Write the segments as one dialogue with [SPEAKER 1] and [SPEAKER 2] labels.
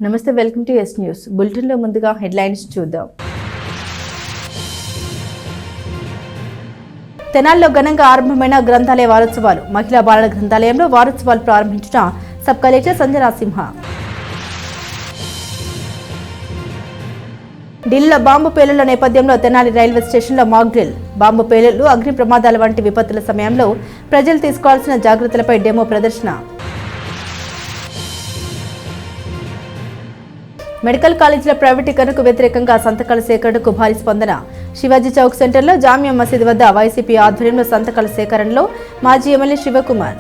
[SPEAKER 1] నమస్తే, welcome to yes news bulletin లో ముందుగా హెడ్లైన్స్ చూద్దాం. తెనాలిలో ఘనంగా ఆరంభమైన గ్రంథాలయ వారోత్సవాలు. మహిళా బాలల గ్రంథాలయంలో వారోత్సవాలు ప్రారంభించిన సబ్ కలెక్టర్ సంజనా సింహ. ఢిల్లీలో బాంబు పేలుళ్ల నేపథ్యంలో తెనాలి రైల్వే స్టేషన్లో మాక్ డ్రిల్. బాంబు పేలుళ్లు, అగ్ని ప్రమాదాల వంటి విపత్తుల సమయంలో ప్రజలు తీసుకోవాల్సిన జాగ్రత్తలపై డెమో ప్రదర్శన. మెడికల్ కాలేజీల ప్రైవేటీకరణకు వ్యతిరేకంగా సంతకాల సేకరణకు భారీ స్పందన. శివాజీ చౌక్ సెంటర్లో జామియా మసీద్ వద్ద వైసీపీ ఆధ్వర్యంలో సంతకాల సేకరణలో మాజీ ఎమ్మెల్యే శివకుమార్.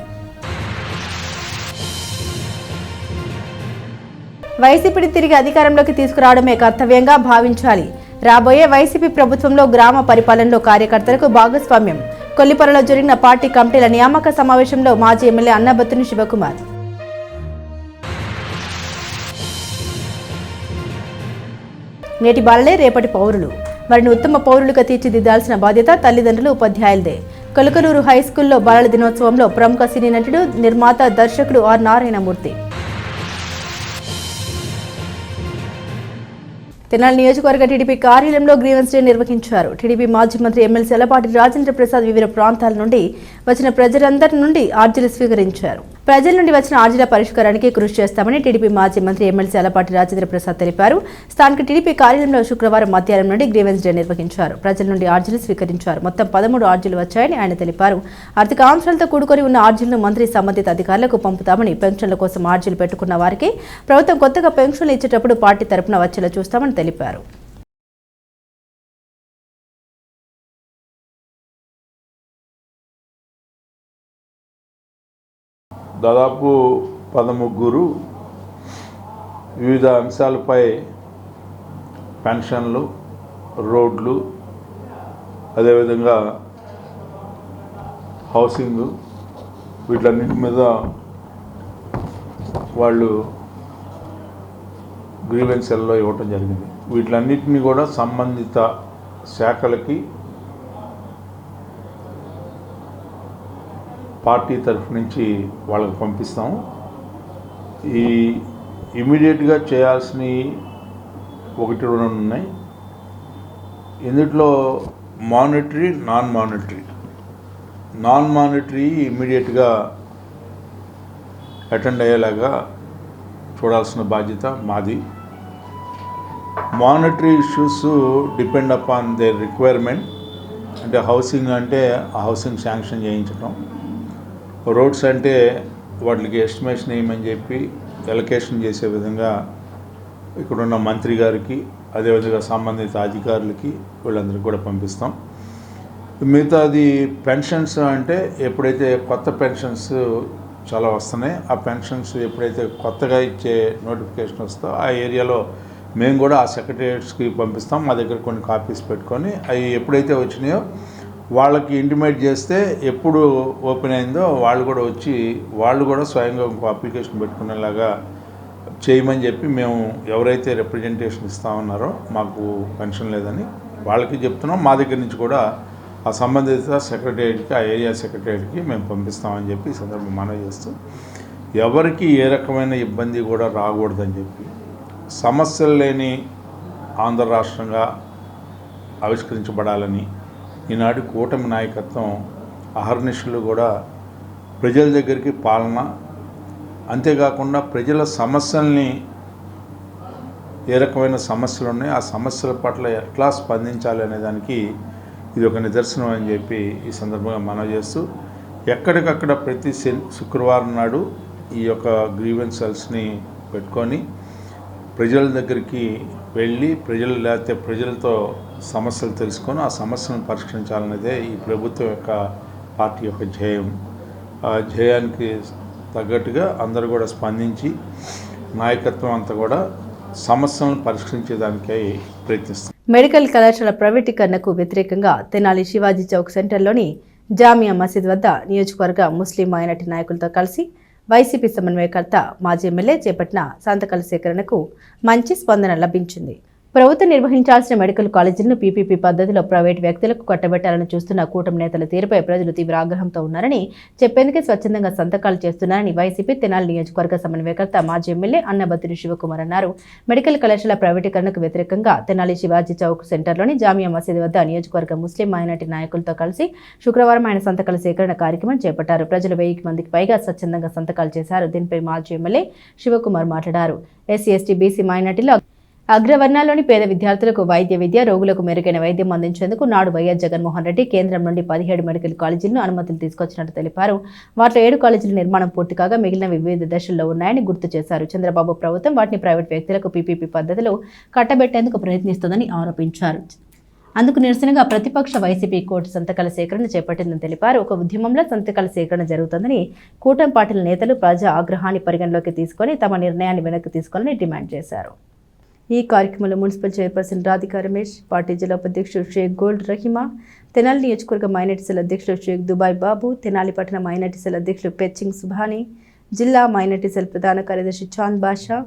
[SPEAKER 1] వైసీపీని తిరిగి అధికారంలోకి తీసుకురావడమే కర్తవ్యంగా భావించాలి. రాబోయే వైసీపీ ప్రభుత్వంలో గ్రామ పరిపాలనలో కార్యకర్తలకు భాగస్వామ్యం. కొల్లిపరలో జరిగిన పార్టీ కమిటీల నియామక సమావేశంలో మాజీ ఎమ్మెల్యే అన్నబత్తుని శివకుమార్. నేటి బాలలే రేపటి పౌరులు. వారిని ఉత్తమ పౌరులుగా తీర్చిదిద్దాల్సిన బాధ్యత తల్లిదండ్రులు, ఉపాధ్యాయులదే. కొలకనూరు హైస్కూల్లో బాలల దినోత్సవంలో ప్రముఖ సినీ నటుడు, నిర్మాత, దర్శకుడు ఆర్ నారాయణమూర్తి. తెనాలి నియోజకవర్గ టీడీపీ కార్యాలయంలో గ్రీవెన్స్ డే నిర్వహించారు. టీడీపీ మాజీ మంత్రి ఎమ్మెల్సీ ఎలపాటి రాజేంద్ర ప్రసాద్ వివిధ ప్రాంతాల నుండి వచ్చిన ప్రజలందరి నుండి ఆర్జీలు స్వీకరించారు. ప్రజల నుండి వచ్చిన ఆర్జీల పరిష్కారానికి కృషి చేస్తామని టీడీపీ మాజీ మంత్రి ఎమ్మెల్సీ ఎలపాటి రాజేంద్ర ప్రసాద్ తెలిపారు. స్థానిక టీడీపీ కార్యాలయంలో శుక్రవారం మధ్యాహ్నం నుండి గ్రీవెన్స్ డే నిర్వహించారు. ప్రజల నుండి ఆర్జీలు స్వీకరించారు. మొత్తం 13 ఆర్జీలు వచ్చాయని ఆయన తెలిపారు. ఆర్థిక ఆంక్షలతో కూడుకొని ఉన్న ఆర్జీలను మంత్రి సంబంధిత అధికారులకు పంపుతామని, పెన్షన్ల కోసం ఆర్జీలు పెట్టుకున్న వారికి ప్రభుత్వం కొత్తగా పెన్షన్లు ఇచ్చేటప్పుడు పార్టీ తరపున వచ్చేలా చూస్తామని తెలిపారు.
[SPEAKER 2] దాదాపు 13 వివిధ అంశాలపై పెన్షన్లు, రోడ్లు, అదేవిధంగా హౌసింగ్, వీటన్నిటి మీద వాళ్ళు గ్రీవెన్స్లో ఇవ్వటం జరిగింది. వీటన్నిటిని కూడా సంబంధిత శాఖలకి పార్టీ తరఫు నుంచి వాళ్ళకి పంపిస్తాము. ఈ ఇమీడియట్గా చేయాల్సినవి 1-2 ఉన్నాయి. ఇందులో మానిటరీ, నాన్ మానిటరీ ఇమీడియట్గా అటెండ్ అయ్యేలాగా చూడాల్సిన బాధ్యత మాది. Monetary issues depend upon there requirement. అంటే హౌసింగ్ అంటే ఆ హౌసింగ్ శాంక్షన్ చేయించడం, రోడ్స్ అంటే వాటికి ఎస్టిమేషన్ వేయమని చెప్పి ఎలకేషన్ చేసే విధంగా ఇక్కడున్న మంత్రి గారికి, అదేవిధంగా సంబంధిత అధికారులకి, వీళ్ళందరికీ కూడా పంపిస్తాం. మిగతాది పెన్షన్స్ అంటే ఎప్పుడైతే కొత్త పెన్షన్స్ చాలా వస్తున్నాయి, ఆ పెన్షన్స్ ఎప్పుడైతే కొత్తగా ఇచ్చే నోటిఫికేషన్ వస్తుందో ఆ ఏరియాలో మేము కూడా ఆ సెక్రటేరియట్స్కి పంపిస్తాం. మా దగ్గర కొన్ని కాపీస్ పెట్టుకొని అవి ఎప్పుడైతే వచ్చినాయో వాళ్ళకి ఇంటిమేట్ చేస్తే ఎప్పుడు ఓపెన్ అయిందో వాళ్ళు కూడా వచ్చి వాళ్ళు కూడా స్వయంగా ఇంకో అప్లికేషన్ పెట్టుకునేలాగా చేయమని చెప్పి మేము ఎవరైతే రిప్రజెంటేషన్ ఇస్తామన్నారో మాకు పెన్షన్ లేదని వాళ్ళకి చెప్తున్నాం. మా దగ్గర నుంచి కూడా ఆ సంబంధిత సెక్రటేరియట్కి, ఆ ఏరియా సెక్రటేరియట్కి మేము పంపిస్తామని చెప్పి ఈ సందర్భం మనవి చేస్తూ, ఎవరికి ఏ రకమైన ఇబ్బంది కూడా రాకూడదని చెప్పి, సమస్యలు లేని ఆంధ్ర రాష్ట్రంగా ఆవిష్కరించబడాలని ఈనాటి కూటమి నాయకత్వం అహర్నిశలు కూడా ప్రజల దగ్గరికి పాలన, అంతేకాకుండా ప్రజల సమస్యల్ని, ఏ రకమైన సమస్యలు ఉన్నాయి ఆ సమస్యల పట్ల ఎట్లా స్పందించాలి అనే దానికి ఇది ఒక నిదర్శనం అని చెప్పి ఈ సందర్భంగా మనవి చేస్తూ, ఎక్కడికక్కడ ప్రతి శుక్రవారం నాడు ఈ యొక్క గ్రీవెన్స్ సెల్స్ని పెట్టుకొని ప్రజల దగ్గరికి వెళ్ళి లేకపోతే ప్రజలతో సమస్యలు తెలుసుకొని ఆ సమస్యలను పరిష్కరించాలనేదే ఈ ప్రభుత్వం యొక్క పార్టీ యొక్క ధ్యేయం. ఆ ధ్యేయానికి తగ్గట్టుగా అందరూ కూడా స్పందించి నాయకత్వం అంతా కూడా సమస్యలను పరిష్కరించేదానికై ప్రయత్నిస్తుంది.
[SPEAKER 1] మెడికల్ కళాశాల ప్రైవేటీకరణకు వ్యతిరేకంగా తెనాలి శివాజీ చౌక్ సెంటర్లోని జామియా మసీద్ వద్ద నియోజకవర్గ ముస్లిం మైనార్టీ నాయకులతో కలిసి వైసీపీ సమన్వయకర్త మాజీ ఎమ్మెల్యే చేపట్టిన సంతకాల సేకరణకు మంచి స్పందన లభించింది. ప్రభుత్వం నిర్వహించాల్సిన మెడికల్ కాలేజీలను పీపీపీ పద్ధతిలో ప్రైవేటు వ్యక్తులకు కట్టబెట్టాలని చూస్తున్న కూటమి నేతల తీరుపై ప్రజలు తీవ్ర ఆగ్రహంతో ఉన్నారని చెప్పేందుకే స్వచ్ఛందంగా సంతకాలు చేస్తున్నారని వైసీపీ తెనాలి నియోజకవర్గ సమన్వయకర్త మాజీ ఎమ్మెల్యే అన్నబత్తిని శివకుమార్ అన్నారు. మెడికల్ కళాశాల ప్రైవేటీకరణకు వ్యతిరేకంగా తెనాలి శివాజీ చౌక్ సెంటర్లోని జామియా మసీదు వద్ద నియోజకవర్గ ముస్లిం మైనార్టీ నాయకులతో కలిసి శుక్రవారం ఆయన సంతకాల సేకరణ కార్యక్రమం చేపట్టారు. ప్రజలు 1000 మందికి పైగా స్వచ్ఛందంగా సంతకాలు చేశారు. దీనిపై మాజీ ఎమ్మెల్యే శివకుమార్ మాట్లాడారు. ఎస్సీ, ఎస్టీ, బీసీ మైనార్టీలో అగ్రవర్ణాల్లోని పేద విద్యార్థులకు వైద్య విద్య, రోగులకు మెరుగైన వైద్యం అందించేందుకు నాడు వైఎస్ జగన్మోహన్ రెడ్డి కేంద్రం నుండి 17 మెడికల్ కాలేజీలను అనుమతులు తీసుకొచ్చినట్టు తెలిపారు. వాటిలో 7 కాలేజీల నిర్మాణం పూర్తి కాగా మిగిలినవి వివిధ దశల్లో ఉన్నాయని గుర్తు చేశారు. చంద్రబాబు ప్రభుత్వం వాటిని ప్రైవేట్ వ్యక్తులకు పీపీపీ పద్ధతిలో కట్టబెట్టేందుకు ప్రయత్నిస్తోందని ఆరోపించారు. అందుకు నిరసనగా ప్రతిపక్ష వైసీపీ కోటి సంతకాల సేకరణ చేపట్టిందని తెలిపారు. ఒక ఉద్యమంలో సంతకాల సేకరణ జరుగుతుందని కూటమి పార్టీల నేతలు ప్రజా ఆగ్రహాన్ని పరిగణలోకి తీసుకొని తమ నిర్ణయాన్ని వెనక్కి తీసుకోవాలని డిమాండ్ చేశారు. ఈ కార్యక్రమంలో municipal chairperson Radhika Ramesh, party జిల్లా ఉపాధ్యక్షుడు షేక్ గోల్డ్ రహీమా, తెనాలి నియోజకవర్గ మైనార్టీ సెల్ అధ్యక్షుడు షేక్ దుబాయ్ బాబు, తెనాలి పట్టణ మైనార్టీ సెల్ అధ్యక్షుడు పెచ్చింగ్ సుభాని, జిల్లా మైనార్టీ సెల్ ప్రధాన కార్యదర్శి చాంద్ బాషా,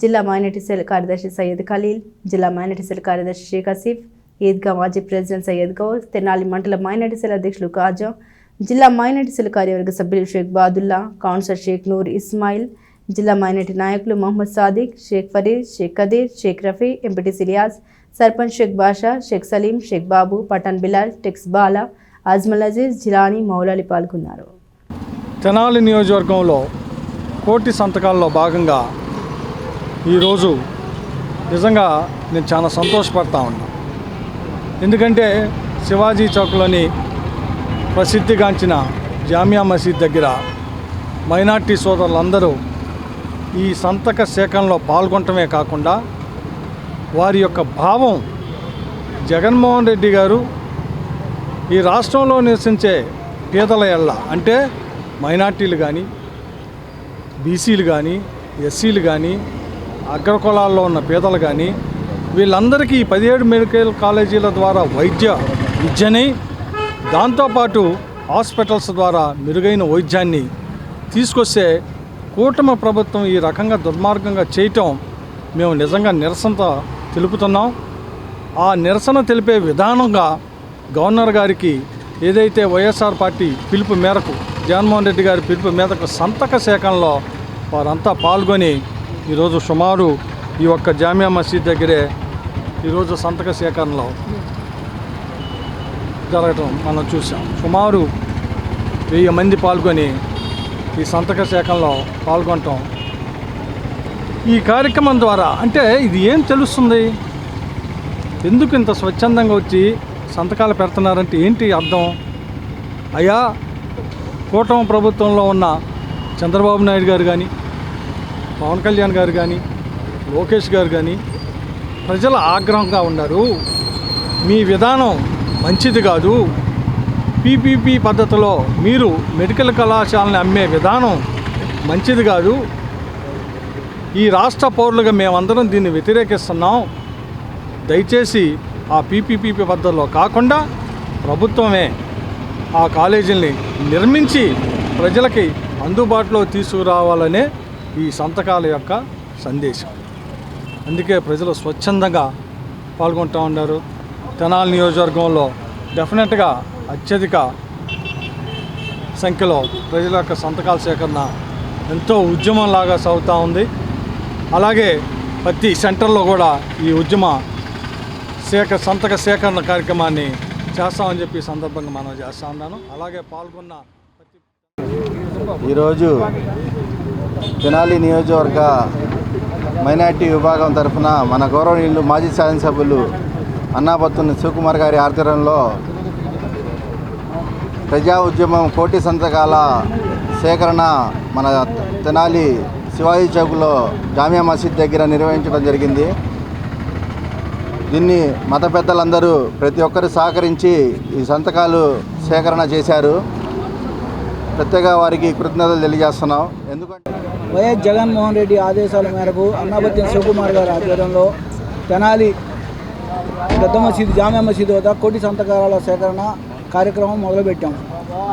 [SPEAKER 1] జిల్లా మైనార్టీ సెల్ కార్యదర్శి సయ్యద్ ఖలీల్, జిల్లా మైనార్టీ సెల్ కార్యదర్శి షేక్ ఆసిఫ్, ఈద్గా మాజీ ప్రెసిడెంట్ సయ్యద్ గౌస్, తెనాలి మండల మైనార్టీ సెల్ అధ్యక్షులు కాజా, జిల్లా మైనార్టీ సెల్ కార్యవర్గ సభ్యులు షేక్ బాదుల్లా, కౌన్సిలర్ షేక్ నూర్ ఇస్మాయిల్, జిల్లా మైనార్టీ నాయకులు మొహమ్మద్ సాదిక్, షేక్ ఫరీద్, షేక్ కదీర్, షేక్ రఫీ, ఎంపీటీసీ ఇలియాస్, సర్పంచ్ షేక్ బాషా, షేక్ సలీం, షేక్ బాబు, పఠాన్ బిలాల్, టెక్స్ బాలా, అజ్మల్ అజీజ్, జిలానీ, మౌలాలి పాల్గొన్నారు.
[SPEAKER 3] తెనాలి నియోజకవర్గంలో కోటి సంతకాల్లో భాగంగా ఈరోజు నిజంగా నేను చాలా సంతోషపడతా ఉన్నా. ఎందుకంటే శివాజీ చౌక్లోని ప్రసిద్ధిగాంచిన జామియా మసీద్ దగ్గర మైనార్టీ సోదరులందరూ ఈ సంతక సేకరణలో పాల్గొనటమే కాకుండా వారి యొక్క భావం జగన్మోహన్ రెడ్డి గారు ఈ రాష్ట్రంలో నివసించే పేదల ఎల్ల అంటే మైనార్టీలు కానీ, బీసీలు కానీ, ఎస్సీలు కానీ, అగ్రకులాల్లో ఉన్న పేదలు కానీ వీళ్ళందరికీ 17 మెడికల్ కాలేజీల ద్వారా వైద్య విద్యని, దాంతోపాటు హాస్పిటల్స్ ద్వారా మెరుగైన వైద్యాన్ని తీసుకొస్తే కూటమి ప్రభుత్వం ఈ రకంగా దుర్మార్గంగా చేయటం మేము నిజంగా నిరసనతో తెలుపుతున్నాం. ఆ నిరసన తెలిపే విధానంగా గవర్నర్ గారికి ఏదైతే వైఎస్ఆర్ పార్టీ పిలుపు మేరకు, జగన్మోహన్ రెడ్డి గారి పిలుపు మేరకు సంతక సేకరణలో వారంతా పాల్గొని ఈరోజు సుమారు ఈ ఒక్క జామియా మసీద్ దగ్గరే ఈరోజు సంతక సేకరణలో జరగటం మనం చూసాం. సుమారు 1000 మంది పాల్గొని ఈ సంతక సేకరణలో పాల్గొనటం, ఈ కార్యక్రమం ద్వారా అంటే ఇది ఏం తెలుస్తుంది, ఎందుకు ఇంత స్వచ్ఛందంగా వచ్చి సంతకాలు పెడుతున్నారంటే ఏంటి అర్థం? అయ్యా, కూటమి ప్రభుత్వంలో ఉన్న చంద్రబాబు నాయుడు గారు కానీ, పవన్ కళ్యాణ్ గారు కానీ, లోకేష్ గారు కానీ ప్రజల ఆగ్రహంగా ఉన్నారు. మీ విధానం మంచిది కాదు, పీపీపీ పద్ధతిలో మీరు మెడికల్ కళాశాలని అమ్మే విధానం మంచిది కాదు, ఈ రాష్ట్ర పౌరులుగా మేమందరం దీన్ని వ్యతిరేకిస్తున్నాం. దయచేసి ఆ పీపీపీ పద్ధతిలో కాకుండా ప్రభుత్వమే ఆ కాలేజీల్ని నిర్మించి ప్రజలకి అందుబాటులో తీసుకురావాలనే ఈ సంతకాల యొక్క సందేశం. అందుకే ప్రజలు స్వచ్ఛందంగా పాల్గొంటూ ఉన్నారు. తెనాలి నియోజకవర్గంలో డెఫినెట్గా అత్యధిక సంఖ్యలో ప్రజల యొక్క సంతకాల సేకరణ ఎంతో ఉద్యమంలాగా సాగుతూ ఉంది. అలాగే ప్రతి సెంటర్లో కూడా ఈ ఉద్యమ సంతక సేకరణ కార్యక్రమాన్ని చేస్తామని చెప్పి ఈ సందర్భంగా మనం చేస్తూ ఉన్నాను. అలాగే పాల్గొన్న
[SPEAKER 4] ఈరోజు తెనాలి నియోజకవర్గ మైనార్టీ విభాగం తరఫున మన గౌరవనీయులు మాజీ శాసనసభ్యులు అన్నాబత్తుని శివకుమార్ గారి ఆధ్వర్యంలో ప్రజా ఉద్యమం కోటి సంతకాల సేకరణ మన తెనాలి శివాజీ చౌక్లో జామియా మసీద్ దగ్గర నిర్వహించడం జరిగింది. దీన్ని మత పెద్దలందరూ ప్రతి ఒక్కరు సహకరించి ఈ సంతకాలు సేకరణ చేశారు. ప్రత్యేక వారికి కృతజ్ఞతలు తెలియజేస్తున్నాం. ఎందుకంటే
[SPEAKER 5] వైఎస్ జగన్మోహన్ రెడ్డి ఆదేశాల మేరకు అన్నాబత్తిని శివకుమార్ గారి ఆధ్వర్యంలో తెనాలి పెద్ద మసీదు జామియా మసీదు వద్ద కోటి సంతకాల సేకరణ కార్యక్రమం మొదలుపెట్టాం.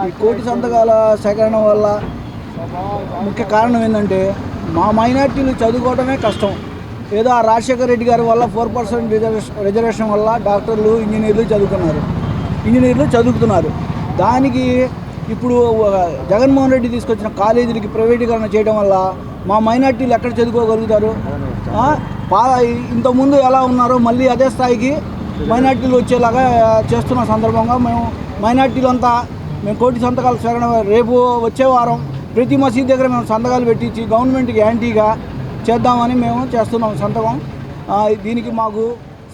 [SPEAKER 5] ఈ కోటి సంతకాల సేకరణ వల్ల ముఖ్య కారణం ఏంటంటే మా మైనార్టీలు చదువుకోవడమే కష్టం. ఏదో ఆ రాజశేఖర రెడ్డి గారి వల్ల 4% రిజర్వేషన్ వల్ల డాక్టర్లు ఇంజనీర్లు చదువుతున్నారు. దానికి ఇప్పుడు జగన్మోహన్ రెడ్డి తీసుకొచ్చిన కాలేజీలకి ప్రైవేటీకరణ చేయడం వల్ల మా మైనార్టీలు ఎక్కడ చదువుకోగలుగుతారు? ఇంతకుముందు ఎలా ఉన్నారో మళ్ళీ అదే స్థాయికి మైనార్టీలు వచ్చేలాగా చేస్తున్న సందర్భంగా మేము మైనార్టీలంతా కోటి సంతకాల సేకరణ రేపు వచ్చే వారం ప్రతి మసీద్ దగ్గర మేము సంతకాలు పెట్టించి గవర్నమెంట్కి యాంటీగా చేద్దామని మేము చేస్తున్నాం సంతకం. దీనికి మాకు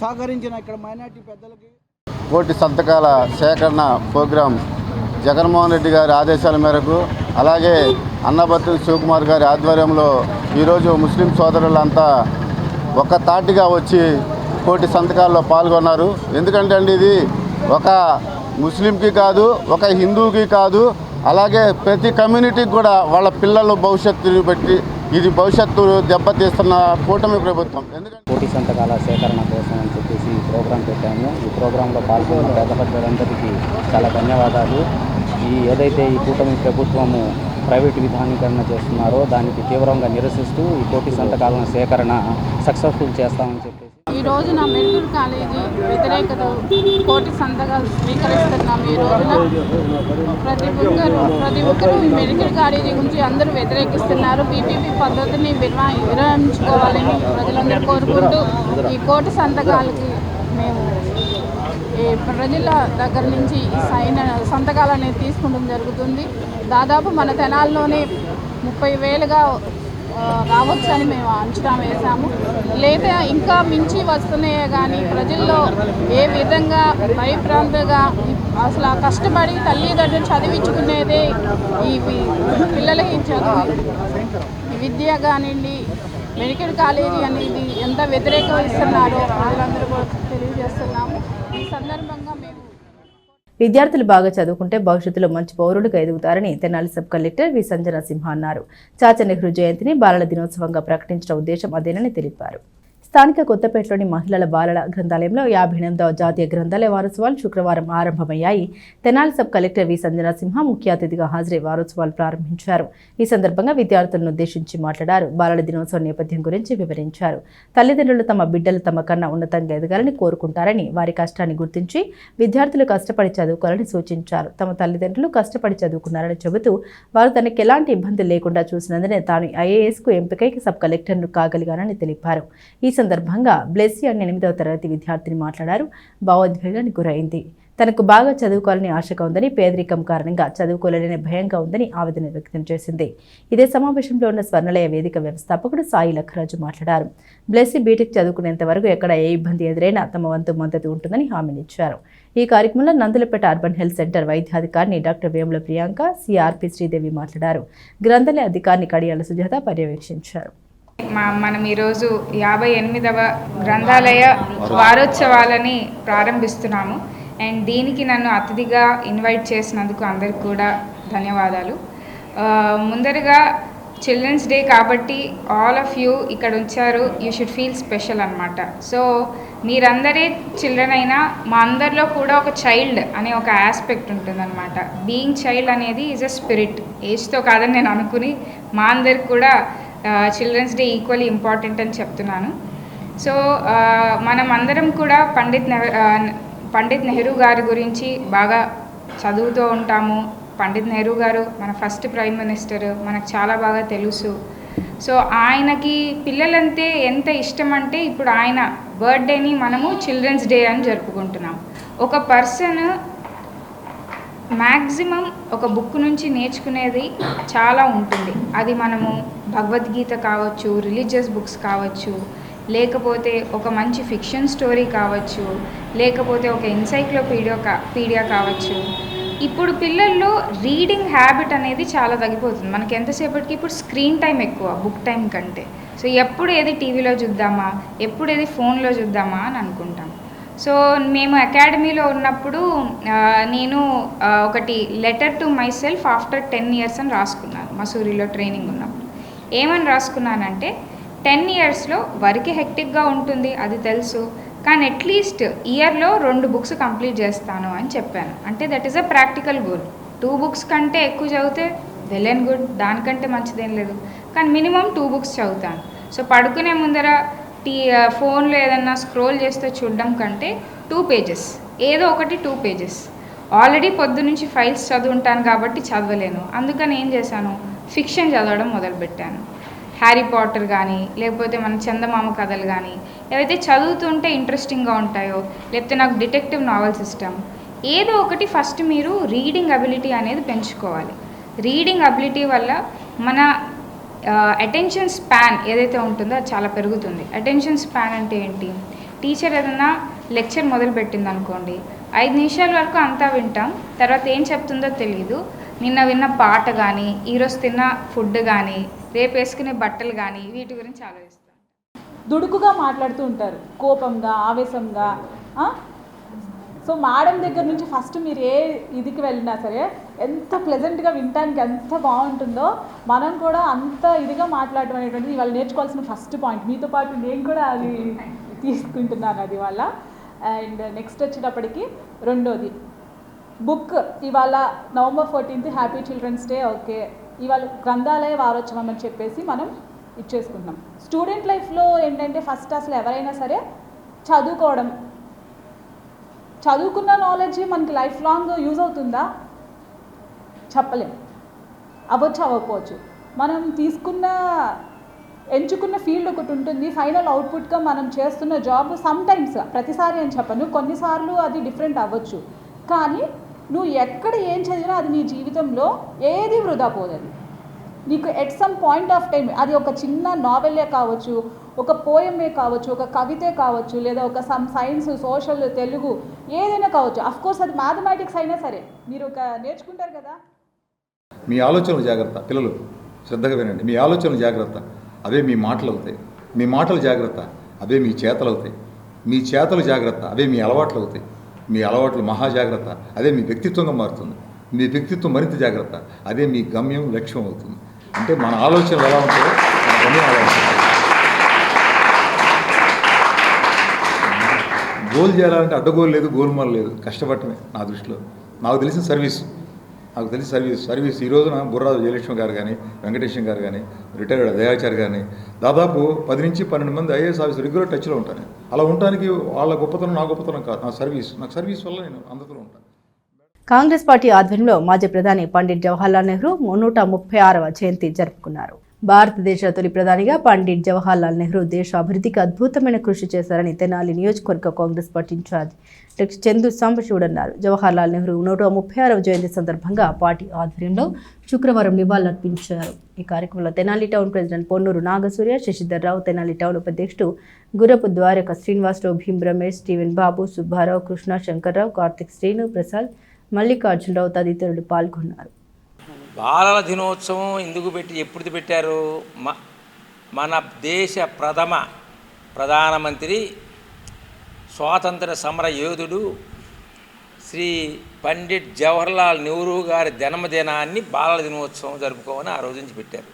[SPEAKER 5] సహకరించిన ఇక్కడ మైనార్టీ పెద్దలకి
[SPEAKER 4] కోటి సంతకాల సేకరణ ప్రోగ్రాం జగన్మోహన్ రెడ్డి గారి ఆదేశాల మేరకు, అలాగే అన్నబత్తి శివకుమార్ గారి ఆధ్వర్యంలో ఈరోజు ముస్లిం సోదరులంతా ఒక తాటిగా వచ్చి కోటి సంతకాల్లో పాల్గొన్నారు. ఎందుకంటే అండి ఇది ఒక ముస్లింకి కాదు, ఒక హిందూకి కాదు, అలాగే ప్రతి కమ్యూనిటీకి కూడా వాళ్ళ పిల్లల భవిష్యత్తుని బట్టి ఇది భవిష్యత్తు దెబ్బతీస్తున్న కూటమి ప్రభుత్వం. ఎందుకంటే
[SPEAKER 6] కోటి సంతకాల సేకరణ కోసం అని చెప్పేసి ఈ ప్రోగ్రాం పెట్టాము. ఈ ప్రోగ్రాంలో పాల్గొన్న పేద ప్రజలందరికీ చాలా ధన్యవాదాలు. ఏదైతే ఈ కూటమి ప్రభుత్వము ప్రైవేటు విధానీకరణ చేస్తున్నారో దానికి తీవ్రంగా నిరసిస్తూ ఈ కోటి సంతకాల సేకరణ సక్సెస్ఫుల్ చేస్తామని చెప్పేసి
[SPEAKER 7] ఈ రోజున మెడికల్ కాలేజీ వ్యతిరేకత కోటి సంతకాలు స్వీకరిస్తున్నాం. ఈ రోజున ప్రతి ఒక్కరూ ఈ మెడికల్ కాలేజీ గురించి అందరూ వ్యతిరేకిస్తున్నారు. పీపీపీ పద్ధతిని విరమించుకోవాలని ప్రజలందరూ కోరుకుంటూ ఈ కోటి సంతకాలకి మేము ఈ ప్రజల దగ్గర నుంచి ఈ సంతకాలు అనేది తీసుకోవడం జరుగుతుంది. దాదాపు మన తెనాల్లోనే 30,000గా రావచ్చని మేము అంచనా వేశాము. లేదా ఇంకా మించి వస్తున్నాయే కానీ ప్రజల్లో ఏ విధంగా భయభ్రాంతిగా అసలు కష్టపడి తల్లిదండ్రులు చదివించుకునేదే ఈ పిల్లలకి చదువు విద్య కానివ్వండి, మెడికల్ కాలేజీ అనేది ఎంత వ్యతిరేకిస్తున్నారో ప్రజలందరూ కూడా తెలియజేస్తున్నాము. ఈ సందర్భంగా మేము
[SPEAKER 1] విద్యార్థులు బాగా చదువుకుంటే భవిష్యత్తులో మంచి పౌరులుగా ఎదుగుతారని తెనాలి సబ్ కలెక్టర్ వి సంజన సింహ అన్నారు. చాచా నెహ్రూ జయంతిని బాలల దినోత్సవంగా ప్రకటించిన ఉద్దేశం అదేనని తెలిపారు. స్థానిక కొత్తపేటలోని మహిళల బాలల గ్రంథాలయంలో 58వ జాతీయ గ్రంథాలయ వారోత్సవాలు శుక్రవారం ఆరంభమయ్యాయి. తెనాలి సబ్ కలెక్టర్ వి సంజన సింహ ముఖ్య అతిథిగా హాజరై వారోత్సవాలు ప్రారంభించారు. ఈ సందర్భంగా విద్యార్థులను ఉద్దేశించి మాట్లాడారు. బాలల దినోత్సవం నేపథ్యం గురించి వివరించారు. తల్లిదండ్రులు తమ బిడ్డలు తమ కన్నా ఉన్నతంగా ఎదగాలని కోరుకుంటారని, వారి కష్టాన్ని గుర్తించి విద్యార్థులు కష్టపడి చదువుకోవాలని సూచించారు. తమ తల్లిదండ్రులు కష్టపడి చదువుకున్నారని చెబుతూ వారు తనకు ఎలాంటి ఇబ్బందులు లేకుండా చూసినందునే తాను ఐఏఎస్కు ఎంపికై సబ్ కలెక్టర్ను కాగలిగానని తెలిపారు. ఈ సందర్భంగా బ్లెస్సీ అనే 8వ తరగతి విద్యార్థిని మాట్లాడారు. భావోద్వేగానికి గురైంది. తనకు బాగా చదువుకోవాలని ఆశగా ఉందని, పేదరికం కారణంగా చదువుకోలేని భయంగా ఉందని ఆవేదన వ్యక్తం చేసింది. ఇదే సమావేశంలో ఉన్న స్వర్ణలయ వేదిక వ్యవస్థాపకుడు సాయి లఖరాజు మాట్లాడారు. బ్లెస్సీ బీటెక్ చదువుకునేంత వరకు ఎక్కడ ఏ ఇబ్బంది ఎదురైనా తమ వంతు మద్దతు ఉంటుందని హామీనిచ్చారు. ఈ కార్యక్రమంలో నందులపేట అర్బన్ హెల్త్ సెంటర్ వైద్యాధికారిని డాక్టర్ వేముల ప్రియాంక, సిఆర్పి శ్రీదేవి మాట్లాడారు. గ్రంథాలయ అధికారిని కడియాల సుజాత పర్యవేక్షించారు.
[SPEAKER 8] మనం ఈరోజు 58వ గ్రంథాలయ వారోత్సవాలని ప్రారంభిస్తున్నాము. అండ్ దీనికి నన్ను అతిథిగా ఇన్వైట్ చేసినందుకు అందరికి కూడా ధన్యవాదాలు. ముందరగా చిల్డ్రన్స్ డే కాబట్టి ఆల్ ఆఫ్ యూ ఇక్కడ వచ్చారు. యూ షుడ్ ఫీల్ స్పెషల్ అనమాట. సో మీరందరే చిల్డ్రన్ అయినా మా అందరిలో కూడా ఒక చైల్డ్ అనే ఒక ఆస్పెక్ట్ ఉంటుందన్నమాట. బీయింగ్ చైల్డ్ అనేది ఈజ్ అ స్పిరిట్. ఏజ్తో కాదని నేను అనుకుని మా అందరికి కూడా చిల్డ్రన్స్ డే ఈక్వల్లీ ఇంపార్టెంట్ అని చెప్తున్నాను. సో మనం అందరం కూడా పండిత్ నెహ్రూ గారి గురించి బాగా చదువుతూ ఉంటాము. పండిత్ నెహ్రూ గారు మన ఫస్ట్ ప్రైమ్ మినిస్టర్, మనకు చాలా బాగా తెలుసు. సో ఆయనకి పిల్లలంటే ఎంత ఇష్టం అంటే ఇప్పుడు ఆయన బర్త్డేని మనము చిల్డ్రన్స్ డే అని జరుపుకుంటున్నాం. ఒక పర్సన్ మ్యాక్సిమం ఒక బుక్ నుంచి నేర్చుకునేది చాలా ఉంటుంది. అది మనము భగవద్గీత కావచ్చు, రిలీజియస్ బుక్స్ కావచ్చు, లేకపోతే ఒక మంచి ఫిక్షన్ స్టోరీ కావచ్చు, లేకపోతే ఒక ఎన్సైక్లోపీడియా కావచ్చు. ఇప్పుడు పిల్లల్లో రీడింగ్ హ్యాబిట్ అనేది చాలా తగ్గిపోతుంది. మనకి ఎంతసేపటికి ఇప్పుడు స్క్రీన్ టైం ఎక్కువ బుక్ టైం కంటే. సో ఎప్పుడు ఏది టీవీలో చూద్దామా, ఎప్పుడు ఏది ఫోన్లో చూద్దామా అని అనుకుంటాం. సో మేము అకాడమీలో ఉన్నప్పుడు నేను ఒకటి letter to my self after 10 years అని రాసుకున్నాను. మసూరిలో ట్రైనింగ్ ఉన్నప్పుడు ఏమని రాసుకున్నానంటే 10 yearsలో వర్క్ హెక్టిక్గా ఉంటుంది, అది తెలుసు, కానీ అట్లీస్ట్ ఇయర్లో 2 books కంప్లీట్ చేస్తాను అని చెప్పాను. అంటే that is a practical goal. 2 books కంటే ఎక్కువ చదివితే వెల్ అండ్ గుడ్, దానికంటే మంచిదేం లేదు, కానీ మినిమం 2 books చదువుతాను. సో పడుకునే ముందర ఫోన్లో ఏదన్నా స్క్రోల్ చేస్తే చూడడం కంటే 2 పేజెస్, ఏదో ఒకటి 2 పేజెస్. ఆల్రెడీ పొద్దు నుంచి ఫైల్స్ చదువుంటాను కాబట్టి చదవలేను. అందుకని ఏం చేశాను, ఫిక్షన్ చదవడం మొదలుపెట్టాను. హ్యారీ పాటర్ కానీ, లేకపోతే మన చందమామ కథలు కానీ, ఏవైతే చదువుతుంటే ఇంట్రెస్టింగ్గా ఉంటాయో, లేకపోతే నాకు డిటెక్టివ్ నావెల్స్ ఇష్టం, ఏదో ఒకటి ఫస్ట్ మీరు రీడింగ్ అబిలిటీ అనేది పెంచుకోవాలి. రీడింగ్ అబిలిటీ వల్ల మన అటెన్షన్ స్పాన్ ఏదైతే ఉంటుందో అది చాలా పెరుగుతుంది. అటెన్షన్ స్పాన్ అంటే ఏంటి, టీచర్ ఏదైనా లెక్చర్ మొదలుపెట్టింది అనుకోండి, 5 నిమిషాల వరకు అంతా వింటాం, తర్వాత ఏం చెప్తుందో తెలియదు. నిన్న విన్న పాట కానీ, ఈరోజు తిన్న ఫుడ్ కానీ, రేపు వేసుకునే బట్టలు కానీ, వీటి గురించి ఆలోచిస్తాం.
[SPEAKER 9] దుడుకుగా మాట్లాడుతూ ఉంటారు, కోపంగా, ఆవేశంగా. సో మేడం దగ్గర నుంచి ఫస్ట్ మీరు ఏ ఇదికి వెళ్ళినా సరే ఎంత ప్లెజెంట్గా వినటానికి ఎంత బాగుంటుందో మనం కూడా అంత ఇదిగా మాట్లాడటం అనేటువంటిది ఇవాళ నేర్చుకోవాల్సిన ఫస్ట్ పాయింట్. మీతో పాటు నేను కూడా అది తీసుకుంటున్నాను అది వాళ్ళ. అండ్ నెక్స్ట్ వచ్చేటప్పటికి రెండోది బుక్. ఇవాళ November 14th happy children's day. Okay, ఇవాళ గ్రంథాలయ వారోత్సవం అని చెప్పేసి మనం ఇచ్చేసుకుంటున్నాం. స్టూడెంట్ లైఫ్లో ఏంటంటే ఫస్ట్ అసలు ఎవరైనా సరే చదువుకున్న నాలెడ్జ్ మనకి లైఫ్ లాంగ్ యూజ్ అవుతుందా చెప్పలేం. అవ్వచ్చు, అవ్వకపోవచ్చు. మనం ఎంచుకున్న ఫీల్డ్ ఒకటి ఉంటుంది, ఫైనల్ అవుట్పుట్గా మనం చేస్తున్న జాబ్ సమ్టైమ్స్, ప్రతిసారి అని చెప్పను, కొన్నిసార్లు అది డిఫరెంట్ అవ్వచ్చు. కానీ నువ్వు ఎక్కడ ఏం చదివినా అది నీ జీవితంలో ఏది వృధా పోదది. నీకు at some point of time అది ఒక చిన్న నావెలే కావచ్చు, ఒక పోయమే కావచ్చు, ఒక కవితే కావచ్చు, లేదా ఒక సమ్ సైన్స్, సోషల్, తెలుగు ఏదైనా కావచ్చు. అఫ్కోర్స్ అది మ్యాథమెటిక్స్ అయినా సరే మీరు నేర్చుకుంటారు కదా.
[SPEAKER 10] మీ ఆలోచనలు జాగ్రత్త, పిల్లలు శ్రద్ధగా వినండి. మీ ఆలోచనలు జాగ్రత్త, అవే మీ మాటలు అవుతాయి. మీ మాటలు జాగ్రత్త, అవే మీ చేతలు అవుతాయి. మీ చేతలు జాగ్రత్త, అవే మీ అలవాట్లు అవుతాయి. మీ అలవాట్లు మహా జాగ్రత్త, అదే మీ వ్యక్తిత్వంగా మారుతుంది. మీ వ్యక్తిత్వం మరింత జాగ్రత్త, అదే మీ గమ్యం, లక్ష్యం అవుతుంది. అంటే మన ఆలోచనలు ఎలా ఉంటాయో మన గమ్యం అలా ఉంటుంది. గోల్ చేయాలంటే అడ్డగోలు లేదు, గోల్మాల్ లేదు, కష్టపడటమే నా దృష్టిలో. నాకు తెలిసిన సర్వీస్ ఈ రోజున బుర్రాజు జయలక్ష్మి గారు కానీ, వెంకటేశం గారు కానీ, రిటైర్డ్ దయాచారి కానీ, దాదాపు 10 నుంచి 12 మంది ఐఏఎస్ ఆఫీసర్ రెగ్యులర్ టచ్లో ఉంటాను. అలా ఉండడానికి వాళ్ళ గొప్పతనం నా గొప్పతనం కాదు, నాకు సర్వీస్ వల్ల నేను అందులో ఉంటాను.
[SPEAKER 1] కాంగ్రెస్ పార్టీ ఆధ్వర్యంలో మాజీ ప్రధాని పండిట్ జవహర్లాల్ నెహ్రూ 136వ జయంతి జరుపుకున్నారు. భారతదేశ తొలి ప్రధానిగా పండిట్ జవహర్లాల్ నెహ్రూ దేశ అభివృద్ధికి అద్భుతమైన కృషి చేశారని తెనాలి నియోజకవర్గ Congress party incharge doctor Chandu Sambasivudu అన్నారు. జవహర్లాల్ నెహ్రూ 136వ జయంతి సందర్భంగా పార్టీ ఆధ్వర్యంలో శుక్రవారం నివాళులర్పించారు. ఈ కార్యక్రమంలో తెనాలి టౌన్ ప్రెసిడెంట్ పొన్నూరు నాగసూర్య, శశిధర్ రావు, తెనాలి టౌన్ ఉపాధ్యక్షుడు గురపు ద్వారక శ్రీనివాసరావు, భీమ్ రమేష్, స్టీవెన్ బాబు, సుబ్బారావు, కృష్ణ, శంకర్రావు, కార్తిక్, శ్రీను ప్రసాద్, మల్లికార్జునరావు తదితరులు పాల్గొన్నారు.
[SPEAKER 11] బాలల దినోత్సవం ఎందుకు ఎప్పుడు పెట్టారు? మన దేశ ప్రధానమంత్రి స్వాతంత్ర సమర యోధుడు శ్రీ పండిట్ జవహర్లాల్ నెహ్రూ గారి జన్మదినాన్ని బాలల దినోత్సవం జరుపుకోమని ఆ రోజు నుంచి పెట్టారు.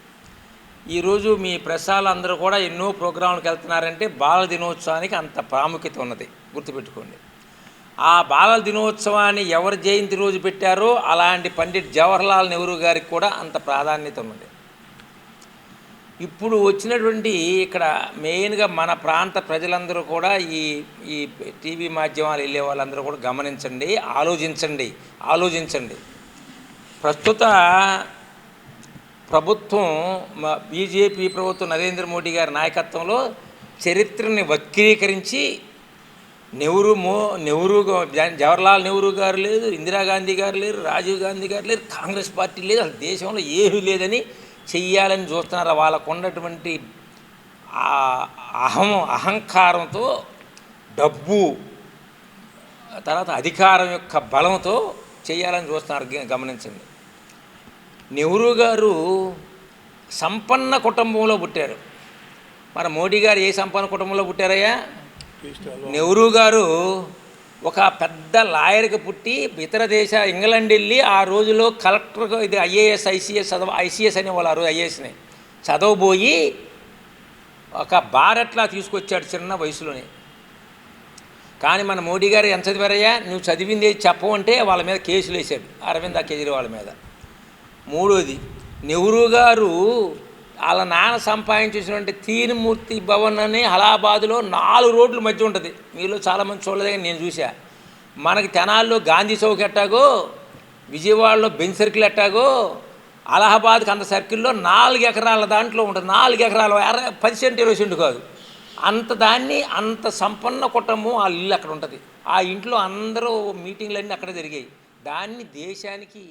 [SPEAKER 11] ఈరోజు మీ ప్రసారాలు అందరూ కూడా ఎన్నో ప్రోగ్రాంలకు వెళ్తున్నారంటే బాలల దినోత్సవానికి అంత ప్రాముఖ్యత ఉన్నది, గుర్తుపెట్టుకోండి. ఆ బాలల దినోత్సవాన్ని ఎవరి జయంతి రోజు పెట్టారో అలాంటి పండిట్ జవహర్లాల్ నెహ్రూ గారికి కూడా అంత ప్రాధాన్యత ఉన్నది. ఇప్పుడు వచ్చినటువంటి ఇక్కడ మెయిన్గా మన ప్రాంత ప్రజలందరూ కూడా ఈ టీవీ మాధ్యమాలు వెళ్ళే వాళ్ళందరూ కూడా గమనించండి, ఆలోచించండి. ప్రస్తుత ప్రభుత్వం, బీజేపీ ప్రభుత్వం, నరేంద్ర మోడీ గారి నాయకత్వంలో చరిత్రని వక్రీకరించి జవహర్లాల్ నెహ్రూ గారు లేదు, ఇందిరాగాంధీ గారు లేరు, రాజీవ్ గాంధీ గారు లేరు, కాంగ్రెస్ పార్టీ లేదు, అసలు దేశంలో ఏమీ లేదని చెయ్యాలని చూస్తున్నారు. వాళ్ళకు ఉన్నటువంటి అహంకారంతో, డబ్బు, తర్వాత అధికారం యొక్క బలంతో చేయాలని చూస్తున్నారు. గమనించండి. నెహ్రూ గారు సంపన్న కుటుంబంలో పుట్టారు. మరి మోడీ గారు ఏ సంపన్న కుటుంబంలో పుట్టారయ్యా? నెహ్రూ గారు ఒక పెద్ద లాయర్కి పుట్టి ఇతర ఇంగ్లాండ్ వెళ్ళి ఆ రోజులో కలెక్టర్గా ఇది ఐసీఎస్ అనేవాళ్ళు ఆ రోజు ఐఏఎస్ని చదవబోయి ఒక బారెట్లా తీసుకొచ్చాడు చిన్న వయసులోనే. కానీ మన మోడీ గారు ఎంత చదివారయ్యా? నువ్వు చదివింది చెప్పమంటే వాళ్ళ మీద కేసులు వేశాడు, అరవింద్ కేజ్రీవాల్ మీద. మూడోది, నెహ్రూ గారు వాళ్ళ నాన్న సంపాదించేసినటువంటి తీన్మూర్తి భవన్ అని అలహాబాద్లో 4 రోడ్ల మధ్య ఉంటుంది. మీలో చాలామంది చూడలేదు, నేను చూసా. మనకి తెనాల్లో గాంధీ చౌక్ ఎట్టాగో, విజయవాడలో బెంచ్ సర్కిల్ ఎట్టాగో, అలహాబాద్కి అంత సర్కిల్లో 4 ఎకరాల దాంట్లో ఉంటుంది. 4 ఎకరాలు 10 సెంట్ 20 సెంట్ కాదు, అంత దాన్ని అంత సంపన్న కుటుంబం ఆ ఇల్లు అక్కడ ఉంటుంది. ఆ ఇంట్లో అందరూ మీటింగ్లన్నీ అక్కడ జరిగాయి. దాన్ని దేశానికి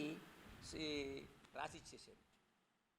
[SPEAKER 11] రాసిచ్చేసారు.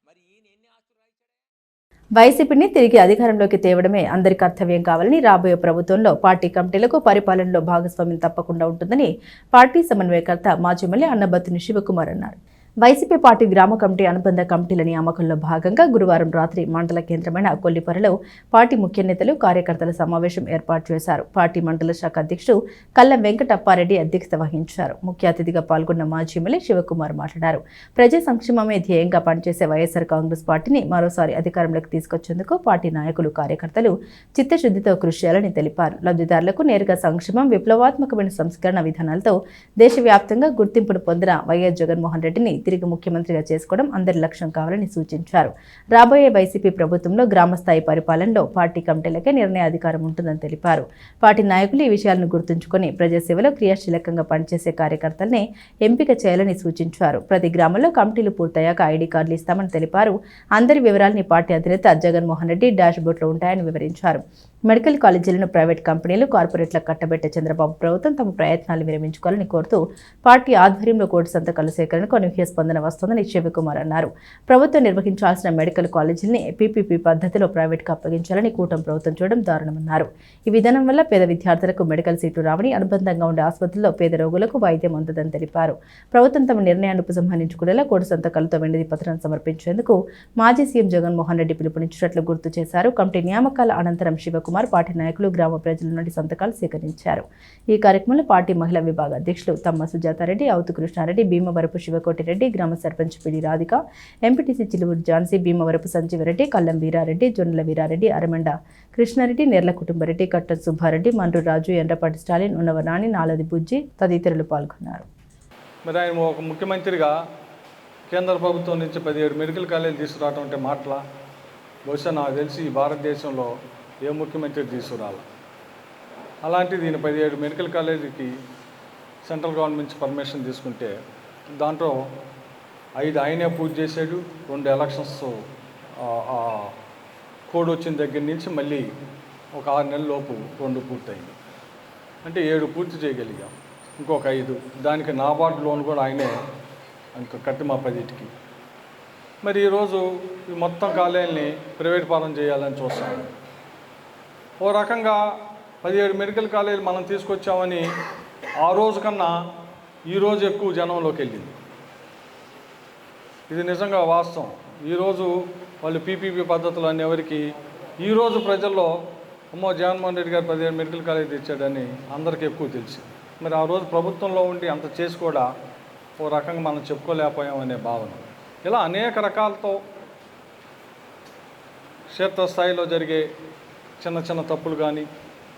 [SPEAKER 11] మరి ఈయన ఎన్ని ఆస్తులు రాయించాడు?
[SPEAKER 1] వైసీపీని తిరిగి అధికారంలోకి తేవడమే అందరి కర్తవ్యం కావాలని, రాబోయే ప్రభుత్వంలో పార్టీ కమిటీలకు పరిపాలనలో భాగస్వామ్యం తప్పకుండా ఉంటుందని పార్టీ సమన్వయకర్త మాజీ ఎమ్మెల్యే అన్నబత్తుని శివకుమార్ అన్నారు. వైసీపీ పార్టీ గ్రామ కమిటీ అనుబంధ కమిటీల నియామకంలో భాగంగా గురువారం రాత్రి మండల కేంద్రమైన కొల్లిపరలో పార్టీ ముఖ్య నేతలు కార్యకర్తల సమావేశం ఏర్పాటు చేశారు. పార్టీ మండల శాఖ అధ్యక్షుడు కల్లం వెంకటప్పారెడ్డి అధ్యక్షత వహించారు. ముఖ్య అతిథిగా పాల్గొన్న మాజీ ఎమ్మెల్యే శివకుమార్ మాట్లాడారు. ప్రజా సంక్షేమమే ధ్యేయంగా పనిచేసే వైఎస్ఆర్ కాంగ్రెస్ పార్టీని మరోసారి అధికారంలోకి తీసుకొచ్చేందుకు పార్టీ నాయకులు కార్యకర్తలు చిత్తశుద్ధితో కృషి చేయాలని తెలిపారు. లబ్ధిదారులకు నేరుగా సంక్షేమం, విప్లవాత్మకమైన సంస్కరణ విధానాలతో దేశవ్యాప్తంగా గుర్తింపును పొందిన వైఎస్ జగన్మోహన్ రెడ్డిని తిరిగి ముఖ్యమంత్రిగా చేసుకోవడం అందరి లక్ష్యం కావాలని సూచించారు. రాబోయే వైసీపీ ప్రభుత్వంలో గ్రామస్థాయి పరిపాలనలో పార్టీ కమిటీలకే నిర్ణయాధికారం ఉంటుందని తెలిపారు. పార్టీ నాయకులు ఈ విషయాలను గుర్తుంచుకొని ప్రజాసేవలో క్రియాశీలకంగా పనిచేసే కార్యకర్తల్ని ఎంపిక చేయాలని సూచించారు. ప్రతి గ్రామంలో కమిటీలు పూర్తయ్యాక ఐడి కార్డులు ఇస్తామని తెలిపారు. అందరి వివరాలని పార్టీ అధినేత జగన్మోహన్ రెడ్డి డాష్ బోర్డులో ఉంటాయని వివరించారు. మెడికల్ కాలేజీలను ప్రైవేట్ కంపెనీలు, కార్పొరేట్లకు కట్టబెట్టే చంద్రబాబు ప్రభుత్వం తమ ప్రయత్నాలు విరమించుకోవాలని కోరుతూ పార్టీ ఆధ్వర్యంలో కోటి సంతకాల సేకరణకు అనూహ్య స్పందన వస్తోందని శివకుమార్ అన్నారు. ప్రభుత్వం నిర్వహించాల్సిన మెడికల్ కాలేజీలని పీపీపీ పద్ధతిలో ప్రైవేట్కు అప్పగించాలని కూటమి ప్రభుత్వం చూడడం దారుణమన్నారు. ఈ విధానం వల్ల పేద విద్యార్థులకు మెడికల్ సీట్లు రావని, అనుబంధంగా ఉండే ఆసుపత్రుల్లో పేద రోగులకు వైద్యం అందదని తెలిపారు. ప్రభుత్వం తమ నిర్ణయాన్ని ఉపసంహరించుకునేలా కోటి సంతకాలతో వెండి పత్రాన్ని సమర్పించేందుకు మాజీ సీఎం జగన్మోహన్ రెడ్డి పిలుపునిచ్చినట్లు గుర్తు చేశారు. కమిటీ నియామకాల అనంతరం శివకుమార్ పార్టీ నాయకులు గ్రామ ప్రజల నుండి సంతకాలు సేకరించారు. ఈ కార్యక్రమంలో పార్టీ మహిళా విభాగ అధ్యక్షులు తమ్మ సుజాతారెడ్డి, అవుతు కృష్ణారెడ్డి, భీమవరపు శివకోటిరెడ్డి, గ్రామ సర్పంచ్ పిడి రాధిక, ఎంపీటీసీ చిలువూరు ఝాన్సీ, భీమవరపు సంజీవరెడ్డి, కల్లం వీరారెడ్డి, జొన్నల వీరారెడ్డి, అరమండ కృష్ణారెడ్డి, నేర్ల కుటుంబరెడ్డి, కట్ట సుబ్బారెడ్డి, మండ్రు రాజు, ఎండ్రపాటి స్టాలిన్, ఉన్నవనాని, నాలది బుజ్జి తదితరులు పాల్గొన్నారు.
[SPEAKER 3] మరి ఆయన ఒక ముఖ్యమంత్రిగా కేంద్ర ప్రభుత్వం నుంచి 17 మెడికల్ కాలేజీలు తీసుకురావడం అంటే మాటల, బహుశా నాకు తెలిసి ఈ భారతదేశంలో ఏ ముఖ్యమంత్రి తీసుకురాలి. అలాంటిది ఈయన 17 మెడికల్ కాలేజీకి సెంట్రల్ గవర్నమెంట్ నుంచి పర్మిషన్ తీసుకుంటే దాంట్లో 5 ఆయనే పూర్తి చేశాడు. 2 ఎలక్షన్స్ కోడ్ వచ్చిన దగ్గర నుంచి మళ్ళీ ఒక 6 నెలల లోపు 2 పూర్తయింది. అంటే 7 పూర్తి చేయగలిగాం. ఇంకొక 5 దానికి నాబార్డు లోన్ కూడా ఆయనే ఇంకా కట్టి మా 10కి. మరి ఈరోజు ఈ మొత్తం కాలేజీని ప్రైవేట్ పాలన చేయాలని చూస్తాను. ఓ రకంగా 17 మెడికల్ కాలేజీలు మనం తీసుకొచ్చామని ఆ రోజు కన్నా ఈరోజు ఎక్కువ జనంలోకి వెళ్ళింది. ఇది నిజంగా వాస్తవం. ఈరోజు వాళ్ళు పీపీపీ పద్ధతులు అనే ఎవరికి ఈరోజు ప్రజల్లో అమ్మో జగన్మోహన్ రెడ్డి గారు 17 మెడికల్ కాలేజీ తెచ్చాడని అందరికీ ఎక్కువ తెలిసి, మరి ఆ రోజు ప్రభుత్వంలో ఉండి అంత చేసి కూడా ఓ రకంగా మనం చెప్పుకోలేకపోయామనే భావన. ఇలా అనేక రకాలతో క్షేత్రస్థాయిలో జరిగే చిన్న చిన్న తప్పులు కానీ,